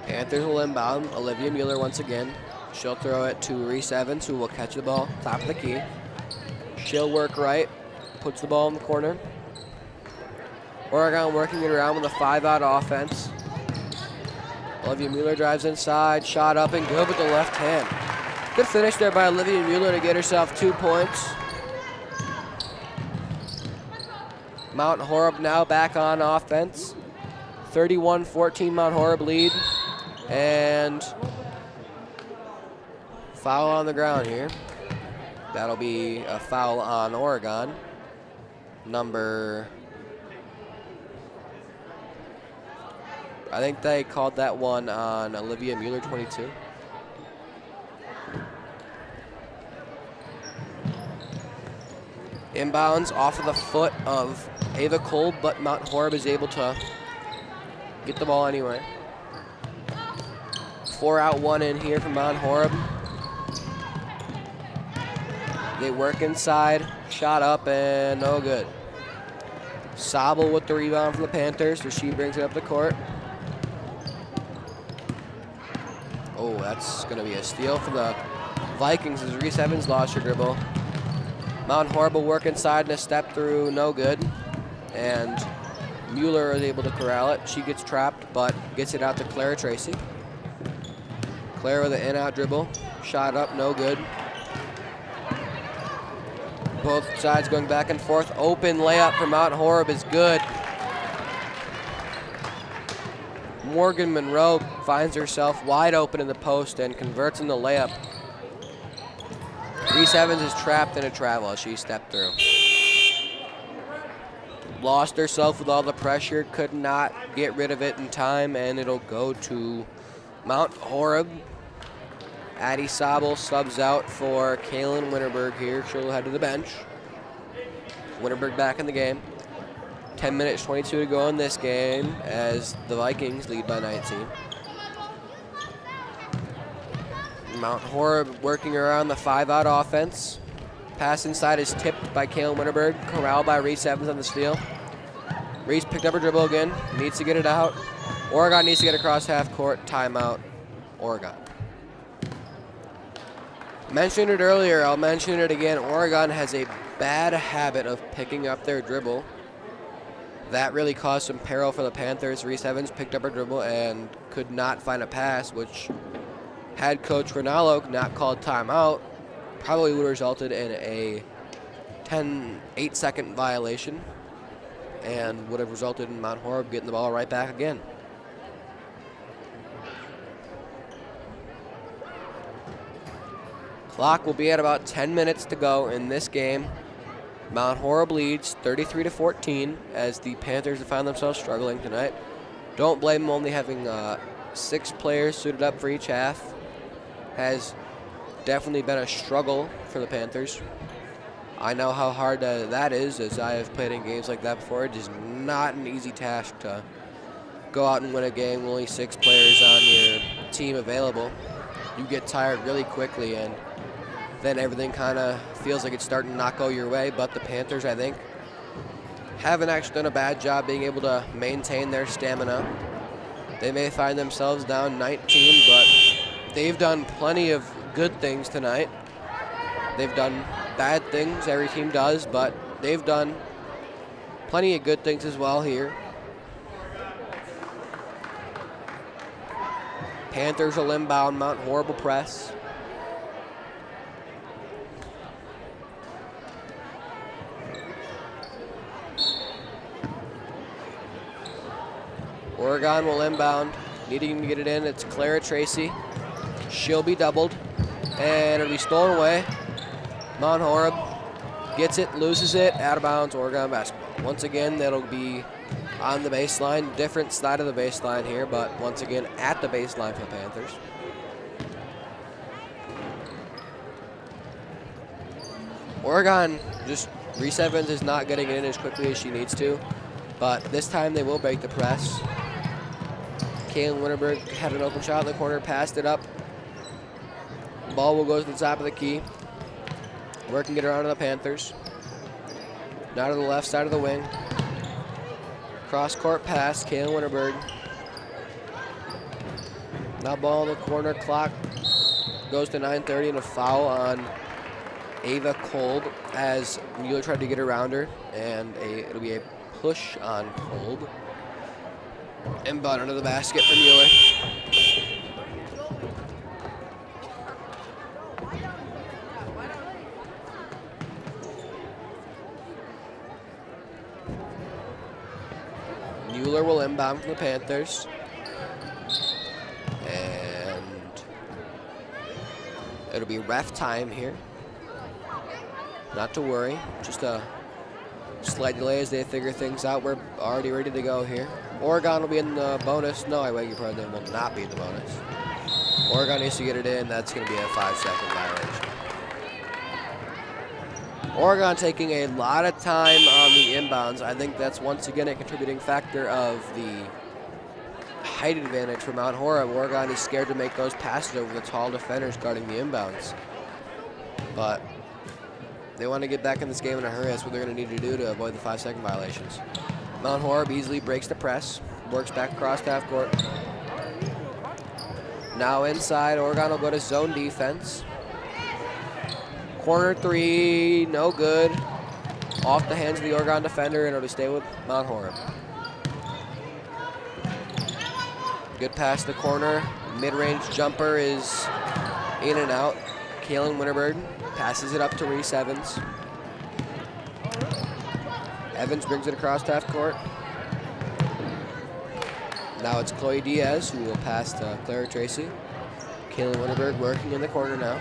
Panthers will inbound. Olivia Mueller once again. She'll throw it to Reese Evans, who will catch the ball, top of the key. She'll work right, puts the ball in the corner. Oregon working it around with a 5-out offense. Olivia Mueller drives inside, shot up and good with the left hand. Good finish there by Olivia Mueller to get herself 2 points. Mount Horeb now back on offense. 31-14 Mount Horeb lead. And foul on the ground here. That'll be a foul on Oregon. I think they called that one on Olivia Mueller, 22. Inbounds off of the foot of Ava Cole, but Mount Horeb is able to get the ball anyway. 4 out, 1 in here from Mount Horeb. They work inside, shot up, and no good. Sobel with the rebound from the Panthers, so she brings it up the court. Oh, that's going to be a steal for the Vikings as Reese Evans lost her dribble. Mount Horeb will work inside and a step through, no good. And Mueller is able to corral it. She gets trapped, but gets it out to Clara Tracy. Clara with an in-out dribble. Shot up, no good. Both sides going back and forth. Open layup for Mount Horeb is good. Morgan Monroe finds herself wide open in the post and converts in the layup. Reese Evans is trapped in a travel as she stepped through. Lost herself with all the pressure, could not get rid of it in time, and it'll go to Mount Horeb. Addie Sobel subs out for Kaylin Winterberg here. She'll head to the bench. Winterberg back in the game. 10 minutes, 22 to go in this game as the Vikings lead by 19. Mount Horeb working around the 5-out offense. Pass inside is tipped by Kaylin Winterberg. Corralled by Reese Evans on the steal. Reese picked up her dribble again. Needs to get it out. Oregon needs to get across half court. Timeout, Oregon. Mentioned it earlier, I'll mention it again. Oregon has a bad habit of picking up their dribble. That really caused some peril for the Panthers. Reese Evans picked up her dribble and could not find a pass, which had Coach Rinaldo not called timeout, probably would have resulted in a 8-second violation and would have resulted in Mount Horeb getting the ball right back again. Clock will be at about 10 minutes to go in this game. Mount Horeb leads 33-14 as the Panthers have found themselves struggling tonight. Don't blame them, only having 6 players suited up for each half has definitely been a struggle for the Panthers. I know how hard that is, as I have played in games like that before. It is not an easy task to go out and win a game with only 6 players on your team available. You get tired really quickly, and then everything kind of feels like it's starting to not go your way. But the Panthers, I think, haven't actually done a bad job being able to maintain their stamina. They may find themselves down 19, but they've done plenty of good things tonight. They've done bad things, every team does, but they've done plenty of good things as well here. Panthers will inbound, Mount Horeb press. Oregon will inbound, needing to get it in. It's Clara Tracy. She'll be doubled, and it'll be stolen away. Mount Horeb gets it, loses it, out of bounds, Oregon basketball. Once again, that'll be on the baseline. Different side of the baseline here, but once again at the baseline for the Panthers. Oregon, just Reese Evans is not getting in as quickly as she needs to, but this time they will break the press. Kaylin Winterberg had an open shot in the corner, passed it up. Ball will go to the top of the key. Working it around to the Panthers. Now to the left side of the wing. Cross court pass, Kaylin Winterberg. Now ball in the corner, clock goes to 9:30 and a foul on Ava Kolb as Mueller tried to get around her, and it'll be a push on Kolb. Inbound under the basket for Mueller. Mueller will inbound from the Panthers. And it'll be ref time here. Not to worry, just a slight delay as they figure things out. We're already ready to go here. Oregon will be in the bonus. No, I beg your pardon, will not be in the bonus. Oregon needs to get it in. That's going to be a 5-second violation. Oregon taking a lot of time on the inbounds. I think that's once again a contributing factor of the height advantage for Mount Horeb. Oregon is scared to make those passes over the tall defenders guarding the inbounds. But they want to get back in this game in a hurry. That's what they're going to need to do to avoid the 5-second violations. Mount Horeb easily breaks the press, works back across half court. Now inside, Oregon will go to zone defense. Corner three, no good. Off the hands of the Oregon defender, and it'll stay with Mount Horeb. Good pass to the corner. Mid-range jumper is in and out. Kaylin Winterberg passes it up to Reese Evans. Evans brings it across half court. Now it's Chloe Diaz who will pass to Clara Tracy. Kaylin Winterberg working in the corner now.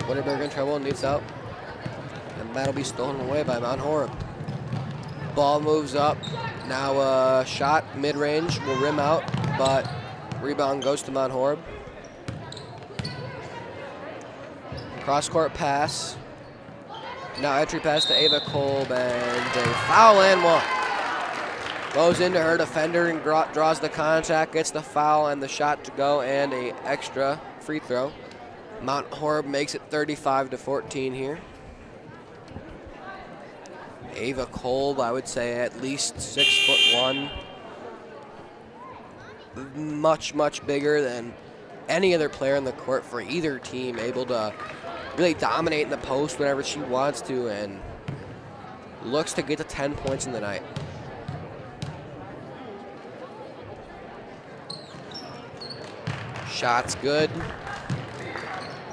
Winterberg in trouble, needs help. And that'll be stolen away by Mount Horeb. Ball moves up. Now a shot mid-range will rim out, but rebound goes to Mount Horeb. Cross-court pass. Now entry pass to Ava Kolb, and a foul and one. Goes into her defender and draws the contact, gets the foul and the shot to go, and a extra free throw. Mount Horeb makes it 35-14 here. Ava Kolb, I would say at least 6'1". Much, much bigger than any other player on the court for either team, able to really dominate in the post whenever she wants to, and looks to get to 10 points in the night. Shot's good.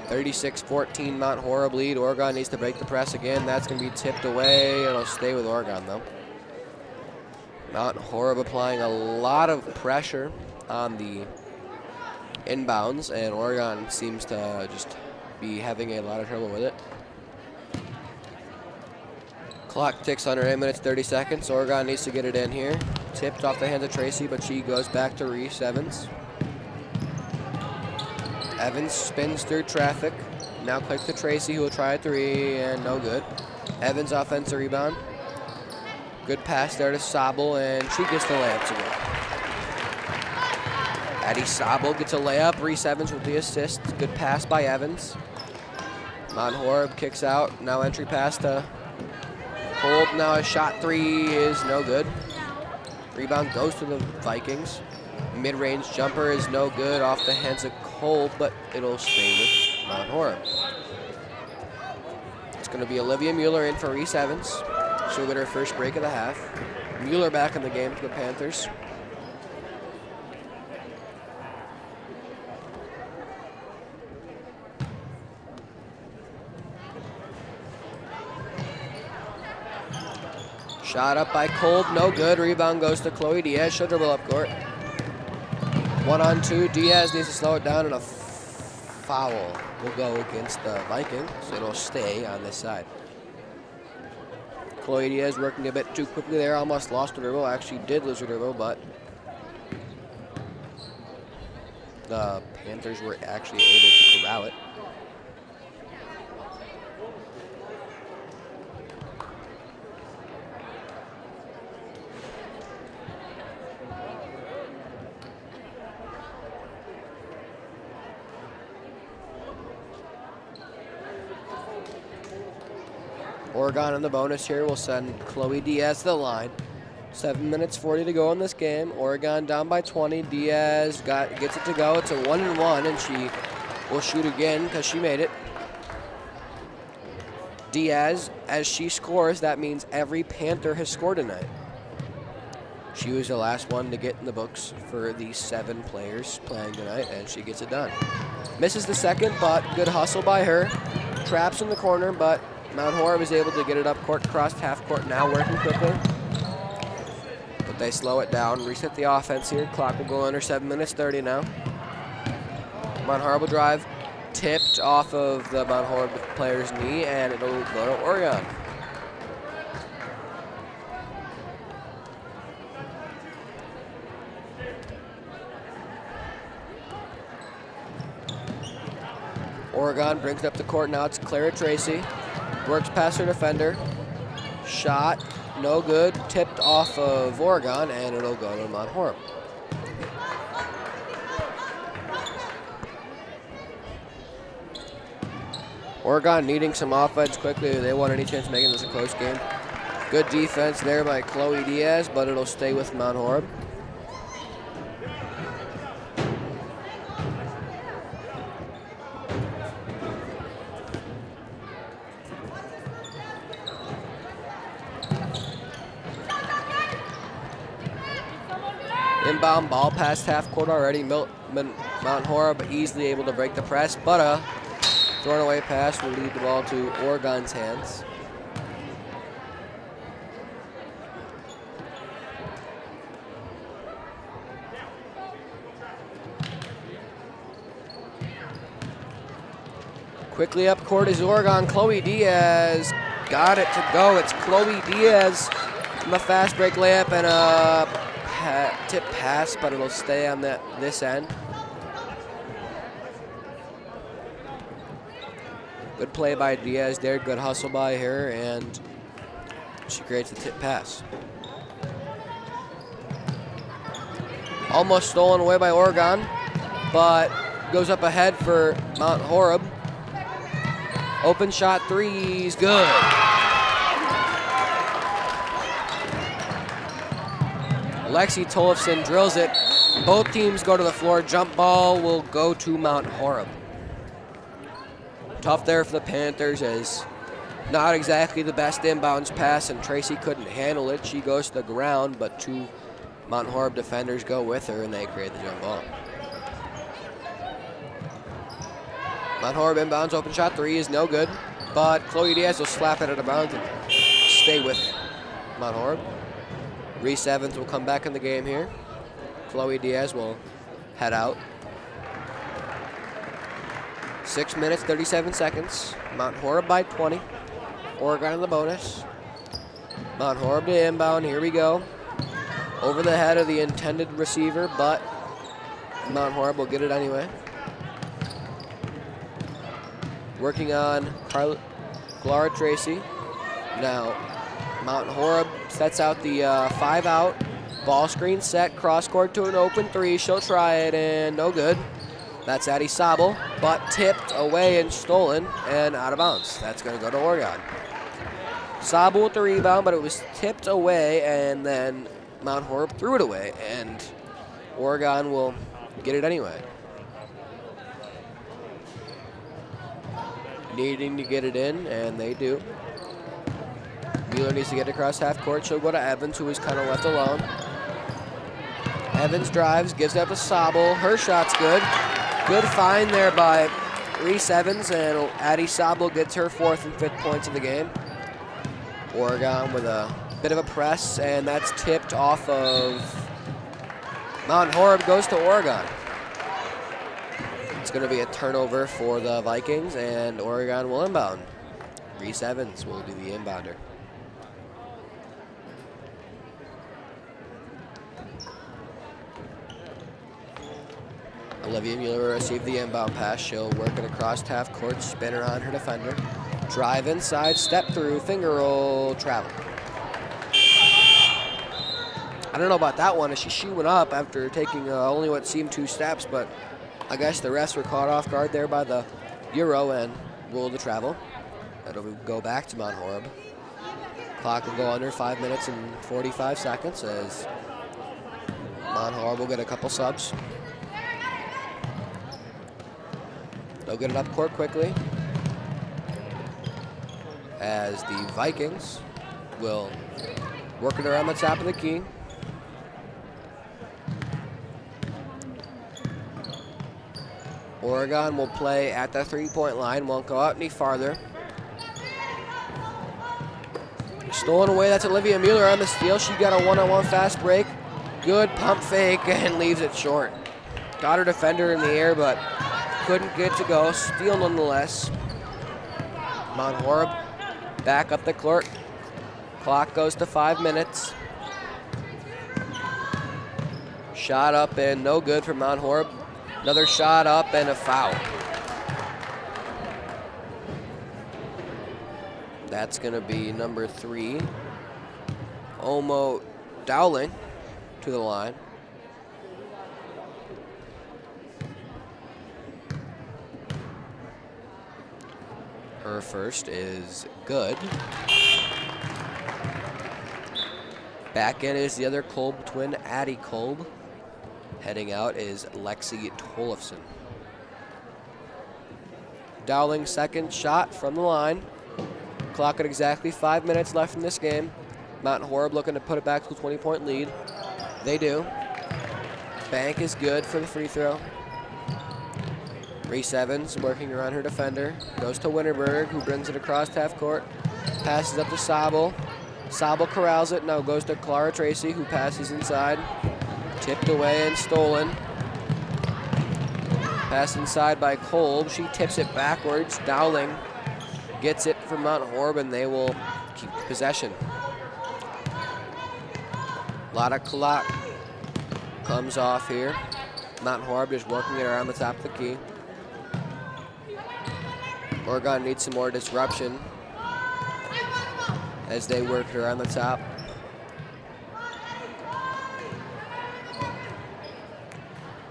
36-14 Mount Horeb lead. Oregon needs to break the press again. That's going to be tipped away. It'll stay with Oregon though. Mount Horeb applying a lot of pressure on the inbounds, and Oregon seems to just be having a lot of trouble with it. Clock ticks under 8 minutes, 30 seconds. Oregon needs to get it in here. Tipped off the hands of Tracy, but she goes back to Reese Evans. Evans spins through traffic. Now click to Tracy, who will try a three, and no good. Evans offensive rebound. Good pass there to Sabel, and she gets the layup to go. Addie Sabel gets a layup. Reese Evans with the assist. Good pass by Evans. Mount Horeb kicks out. Now entry pass to Kolb. Now a shot three is no good. Rebound goes to the Vikings. Mid-range jumper is no good off the hands of Kolb, but it'll stay with Mount Horeb. It's going to be Olivia Mueller in for Reese Evans. She'll get her first break of the half. Mueller back in the game for the Panthers. Shot up by Kolb, no good. Rebound goes to Chloe Diaz. She'll dribble up court. 1-on-2. Diaz needs to slow it down, and a foul will go against the Vikings. So it'll stay on this side. Chloe Diaz working a bit too quickly there, almost lost her dribble. Actually did lose her dribble, but the Panthers were actually able to corral it. Oregon in the bonus here will send Chloe Diaz to the line. 7 minutes 40 to go in this game. Oregon down by 20. Diaz gets it to go. It's a 1-and-1, and she will shoot again because she made it. Diaz, as she scores, that means every Panther has scored tonight. She was the last one to get in the books for the 7 players playing tonight, and she gets it done. Misses the second, but good hustle by her. Traps in the corner, but Mount Horeb is able to get it up court, crossed half court now, working quickly. But they slow it down, reset the offense here. Clock will go under 7 minutes 30 now. Mount Horeb will drive, tipped off of the Mount Horeb player's knee, and it'll go to Oregon. Oregon brings it up the court now. It's Clara Tracy. Works past her defender. Shot, no good. Tipped off of Oregon, and it'll go to Mount Horeb. Oregon needing some offense quickly. They want any chance of making this a close game. Good defense there by Chloe Diaz, but it'll stay with Mount Horeb. Inbound ball past half court already. Mount Horeb easily able to break the press, but a thrown away pass will lead the ball to Oregon's hands. Quickly up court is Oregon. Chloe Diaz got it to go. It's Chloe Diaz from a fast break layup and a tip pass, but it'll stay on this end. Good play by Diaz there, good hustle by her, and she creates a tip pass. Almost stolen away by Oregon, but goes up ahead for Mount Horeb. Open shot threes, good. Lexi Tollefson drills it. Both teams go to the floor. Jump ball will go to Mount Horeb. Tough there for the Panthers, as not exactly the best inbounds pass, and Tracy couldn't handle it. She goes to the ground, but 2 Mount Horeb defenders go with her, and they create the jump ball. Mount Horeb inbounds, open shot 3 is no good, but Chloe Diaz will slap it out of bounds and stay with Mount Horeb. Reese Evans will come back in the game here. Chloe Diaz will head out. 6 minutes, 37 seconds. Mount Horeb by 20. Oregon in the bonus. Mount Horeb to inbound, here we go. Over the head of the intended receiver, but Mount Horeb will get it anyway. Working on Clara Tracy. Now, Mount Horeb sets out the 5 out. Ball screen set, cross court to an open 3. She'll try it, and no good. That's Addie Sabel, but tipped away and stolen and out of bounds. That's going to go to Oregon. Sabel with the rebound, but it was tipped away, and then Mount Horeb threw it away, and Oregon will get it anyway. Needing to get it in, and they do. Mueller needs to get across half court. She'll go to Evans, who is kind of left alone. Evans drives, gives it up to Sabel. Her shot's good. Good find there by Reese Evans, and Addie Sabel gets her 4th and 5th points of the game. Oregon with a bit of a press, and that's tipped off of Mount Horeb, goes to Oregon. It's going to be a turnover for the Vikings, and Oregon will inbound. Reese Evans will be the inbounder. Olivia Mueller will receive the inbound pass. She'll work it across half court, spin around her defender. Drive inside, step through, finger roll, travel. I don't know about that one. She went up after taking only what seemed 2 steps, but I guess the refs were caught off guard there by the Euro and ruled the travel. It'll go back to Mount Horeb. Clock will go under 5 minutes and 45 seconds as Mount Horeb will get a couple subs. They'll get it up court quickly as the Vikings will work it around the top of the key. Oregon will play at the 3-point line, won't go out any farther. Stolen away, that's Olivia Mueller on the steal. She got a one-on-one fast break. Good pump fake and leaves it short. Got her defender in the air, but couldn't get to go. Steal nonetheless. Mount Horeb back up the court. Clock goes to 5 minutes. Shot up and no good for Mount Horeb. Another shot up and a foul. That's going to be number 3, Omo Dowling, to the line. Her first is good. Back in is the other Kolb twin, Addie Kolb. Heading out is Lexi Tollefson. Dowling's second shot from the line. Clock at exactly 5 minutes left in this game. Mount Horeb looking to put it back to a 20-point lead. They do. Bank is good for the free throw. Reese Evans working around her defender. Goes to Winterberg, who brings it across half court. Passes up to Sabel. Sabel corrals it. Now goes to Clara Tracy, who passes inside. Tipped away and stolen. Pass inside by Kolb. She tips it backwards. Dowling gets it from Mount Horeb, and they will keep possession. A lot of clock comes off here. Mount Horeb just working it around the top of the key. Oregon needs some more disruption as they work it around the top.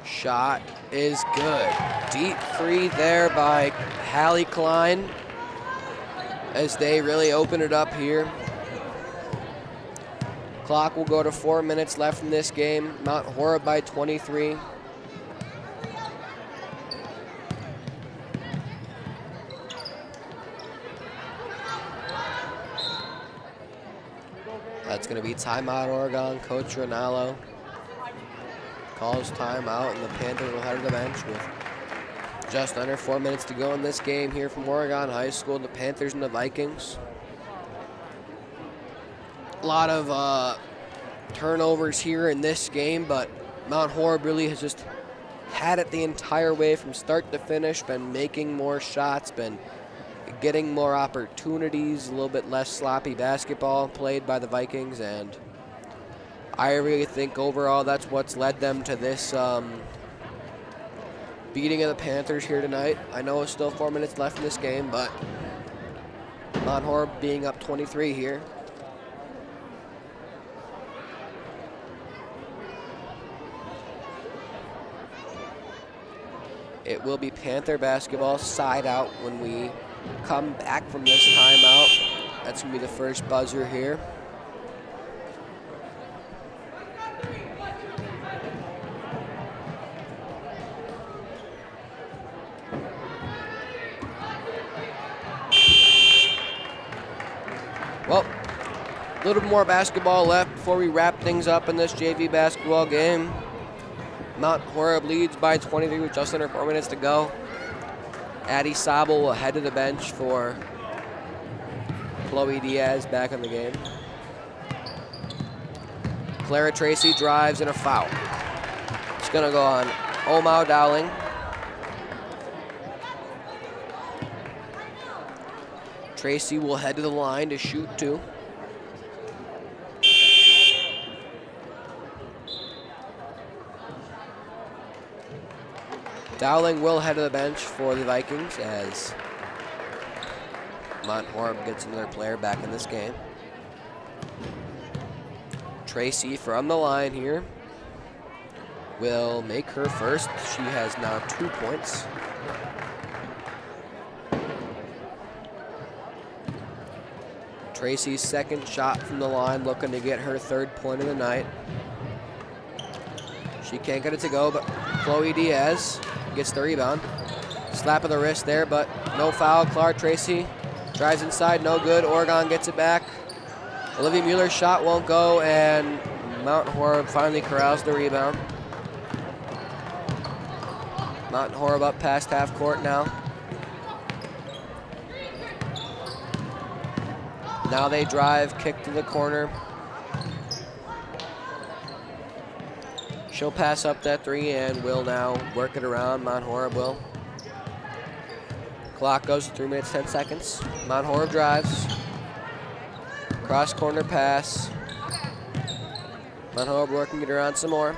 Shot is good. Deep three there by Hallie Klein as they really open it up here. Clock will go to 4 minutes left in this game. Mount Horeb by 23. That's going to be timeout, Oregon. Coach Ronaldo calls timeout, and the Panthers will head to the bench with just under 4 minutes to go in this game here from Oregon High School. The Panthers and the Vikings. A lot of turnovers here in this game, but Mount Horeb really has just had it the entire way from start to finish, been making more shots, been getting more opportunities, a little bit less sloppy basketball played by the Vikings, and I really think overall that's what's led them to this beating of the Panthers here tonight. I know it's still 4 minutes left in this game, but Mount Horeb being up 23 here. It will be Panther basketball side out when we come back from this timeout. That's going to be the first buzzer here. Well, a little more basketball left before we wrap things up in this JV basketball game. Mount Horeb leads by 23 with just under 4 minutes to go. Addie Sabel will head to the bench for Chloe Diaz back in the game. Clara Tracy drives and a foul. It's going to go on Omau Dowling. Tracy will head to the line to shoot 2. Dowling will head to the bench for the Vikings as Mount Horeb gets another player back in this game. Tracy from the line here will make her first. She has now 2 points. Tracy's second shot from the line, looking to get her 3rd point of the night. She can't get it to go, but Chloe Diaz gets the rebound. Slap of the wrist there, but no foul. Clark Tracy drives inside, no good. Oregon gets it back. Olivia Mueller's shot won't go, and Mount Horeb finally corrals the rebound. Mount Horeb up past half court now. Now they drive, kick to the corner. She'll pass up that 3 and will now work it around. Mount Horeb will. Clock goes to 3 minutes, 10 seconds. Mount Horeb drives. Cross corner pass. Mount Horeb working it around some more.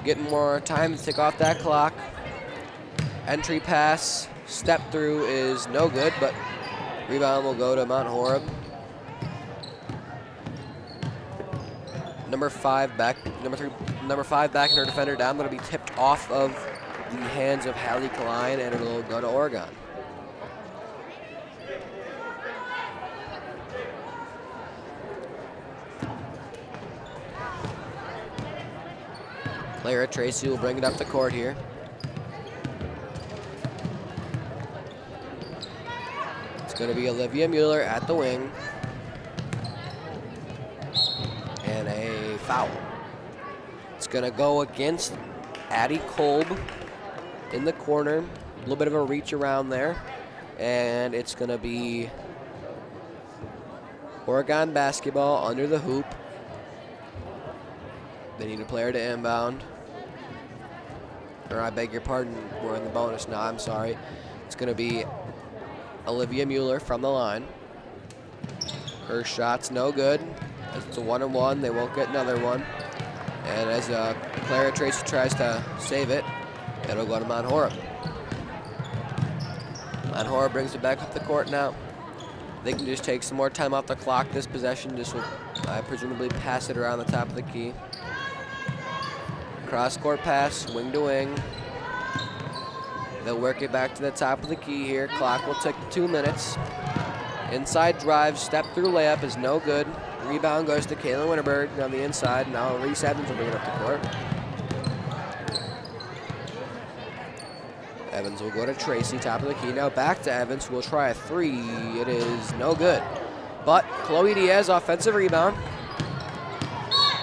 Getting more time to tick off that clock. Entry pass, step through is no good, but rebound will go to Mount Horeb. Number 5 back in her defender down. That'll be tipped off of the hands of Hallie Klein, and it'll go to Oregon. Clara Tracy will bring it up the court here. It's going to be Olivia Mueller at the wing. And a foul. It's going to go against Addie Kolb in the corner. A little bit of a reach around there. And it's going to be Oregon basketball under the hoop. They need a player to inbound. Or I beg your pardon, we're in the bonus now, I'm sorry. It's going to be Olivia Mueller from the line. Her shot's no good. It's a 1-on-1, they won't get another one. And as Clara Tracy tries to save it, it'll go to Mount Horeb. Mount Horeb brings it back up the court now. They can just take some more time off the clock this possession. This will presumably pass it around the top of the key. Cross-court pass, wing to wing. They'll work it back to the top of the key here. Clock will tick 2 minutes. Inside drive, step through layup is no good. Rebound goes to Kaylin Winterberg on the inside. Now Reese Evans will bring it up the court. Evans will go to Tracy, top of the key. Now back to Evans, who will try a 3. It is no good. But Chloe Diaz, offensive rebound.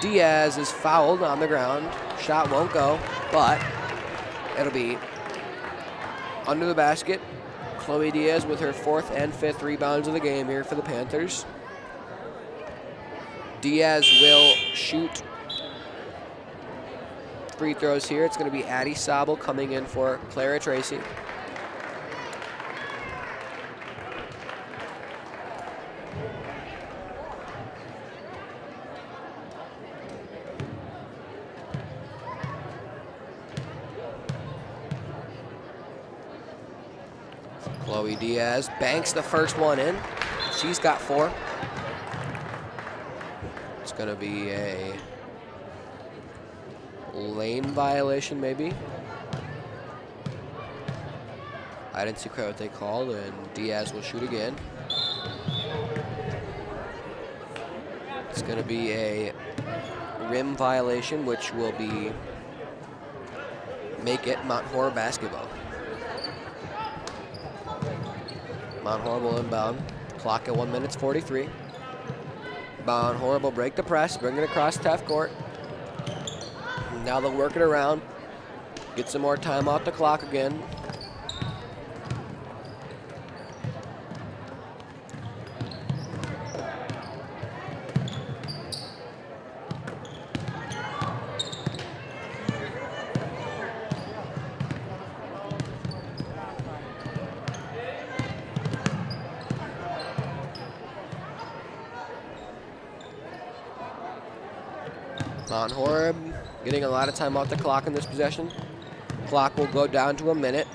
Diaz is fouled on the ground. Shot won't go, but it'll be under the basket. Chloe Diaz with her 4th and 5th rebounds of the game here for the Panthers. Diaz will shoot free throws here. It's going to be Addie Sobel coming in for Clara Tracy. Chloe Diaz banks the first one in. She's got 4. It's going to be a lane violation, maybe. I didn't see quite what they called, and Diaz will shoot again. It's going to be a rim violation, which will be make it Mount Horeb basketball. Mount Horeb will inbound. Clock at 1 minute 43. Mount Horeb will break the press, bring it across half court. Now they'll work it around. Get some more time off the clock again. Mount Horeb getting a lot of time off the clock in this possession. Clock will go down to a minute.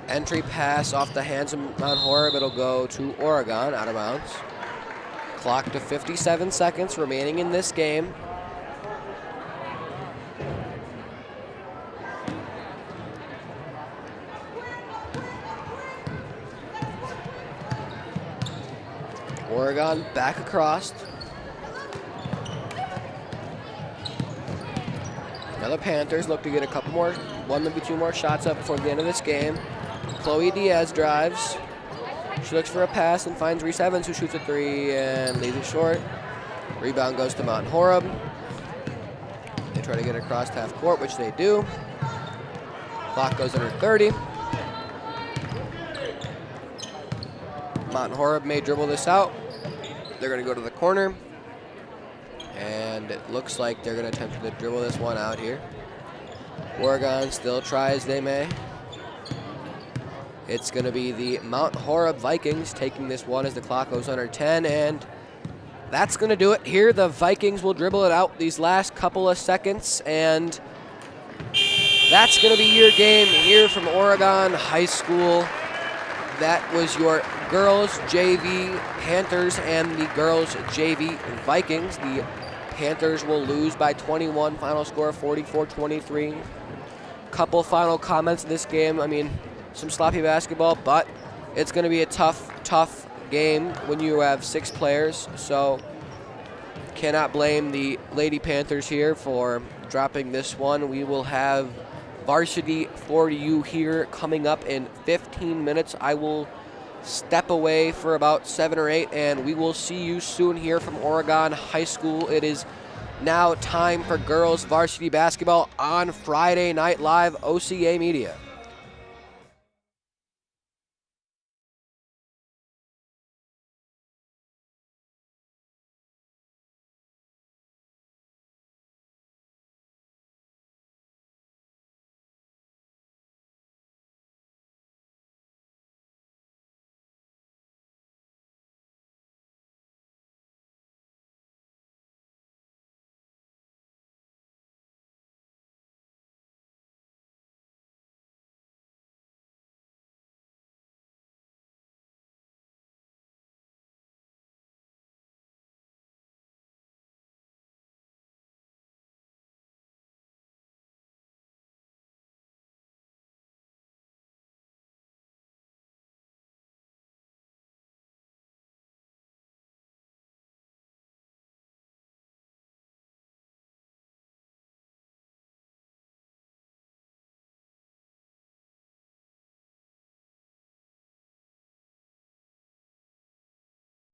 Entry pass off the hands of Mount Horeb. It'll go to Oregon, out of bounds. Clock to 57 seconds remaining in this game. Oregon back across. Now the Panthers look to get a couple more, one, maybe two more shots up before the end of this game. Chloe Diaz drives. She looks for a pass and finds Reese Evans, who shoots a three and leaves it short. Rebound goes to Mount Horeb. They try to get across half court, which they do. Clock goes under 30. Mount Horeb may dribble this out. They're going to go to the corner. And it looks like they're going to attempt to dribble this one out here. Oregon still tries, they may. It's going to be the Mount Horeb Vikings taking this one as the clock goes under 10, and that's going to do it here. The Vikings will dribble it out these last couple of seconds, and that's going to be your game here from Oregon High School. That was your girls JV Panthers and the girls JV Vikings. The Panthers will lose by 21, final score 44-23. Couple final comments in this game. I mean, some sloppy basketball, but it's going to be a tough game when you have 6 players. So cannot blame the Lady Panthers here for dropping this one. We will have varsity for you here coming up in 15 minutes. I will step away for about 7 or 8, and we will see you soon here from Oregon High School. It is now time for girls varsity basketball on Friday Night Live, OCA Media.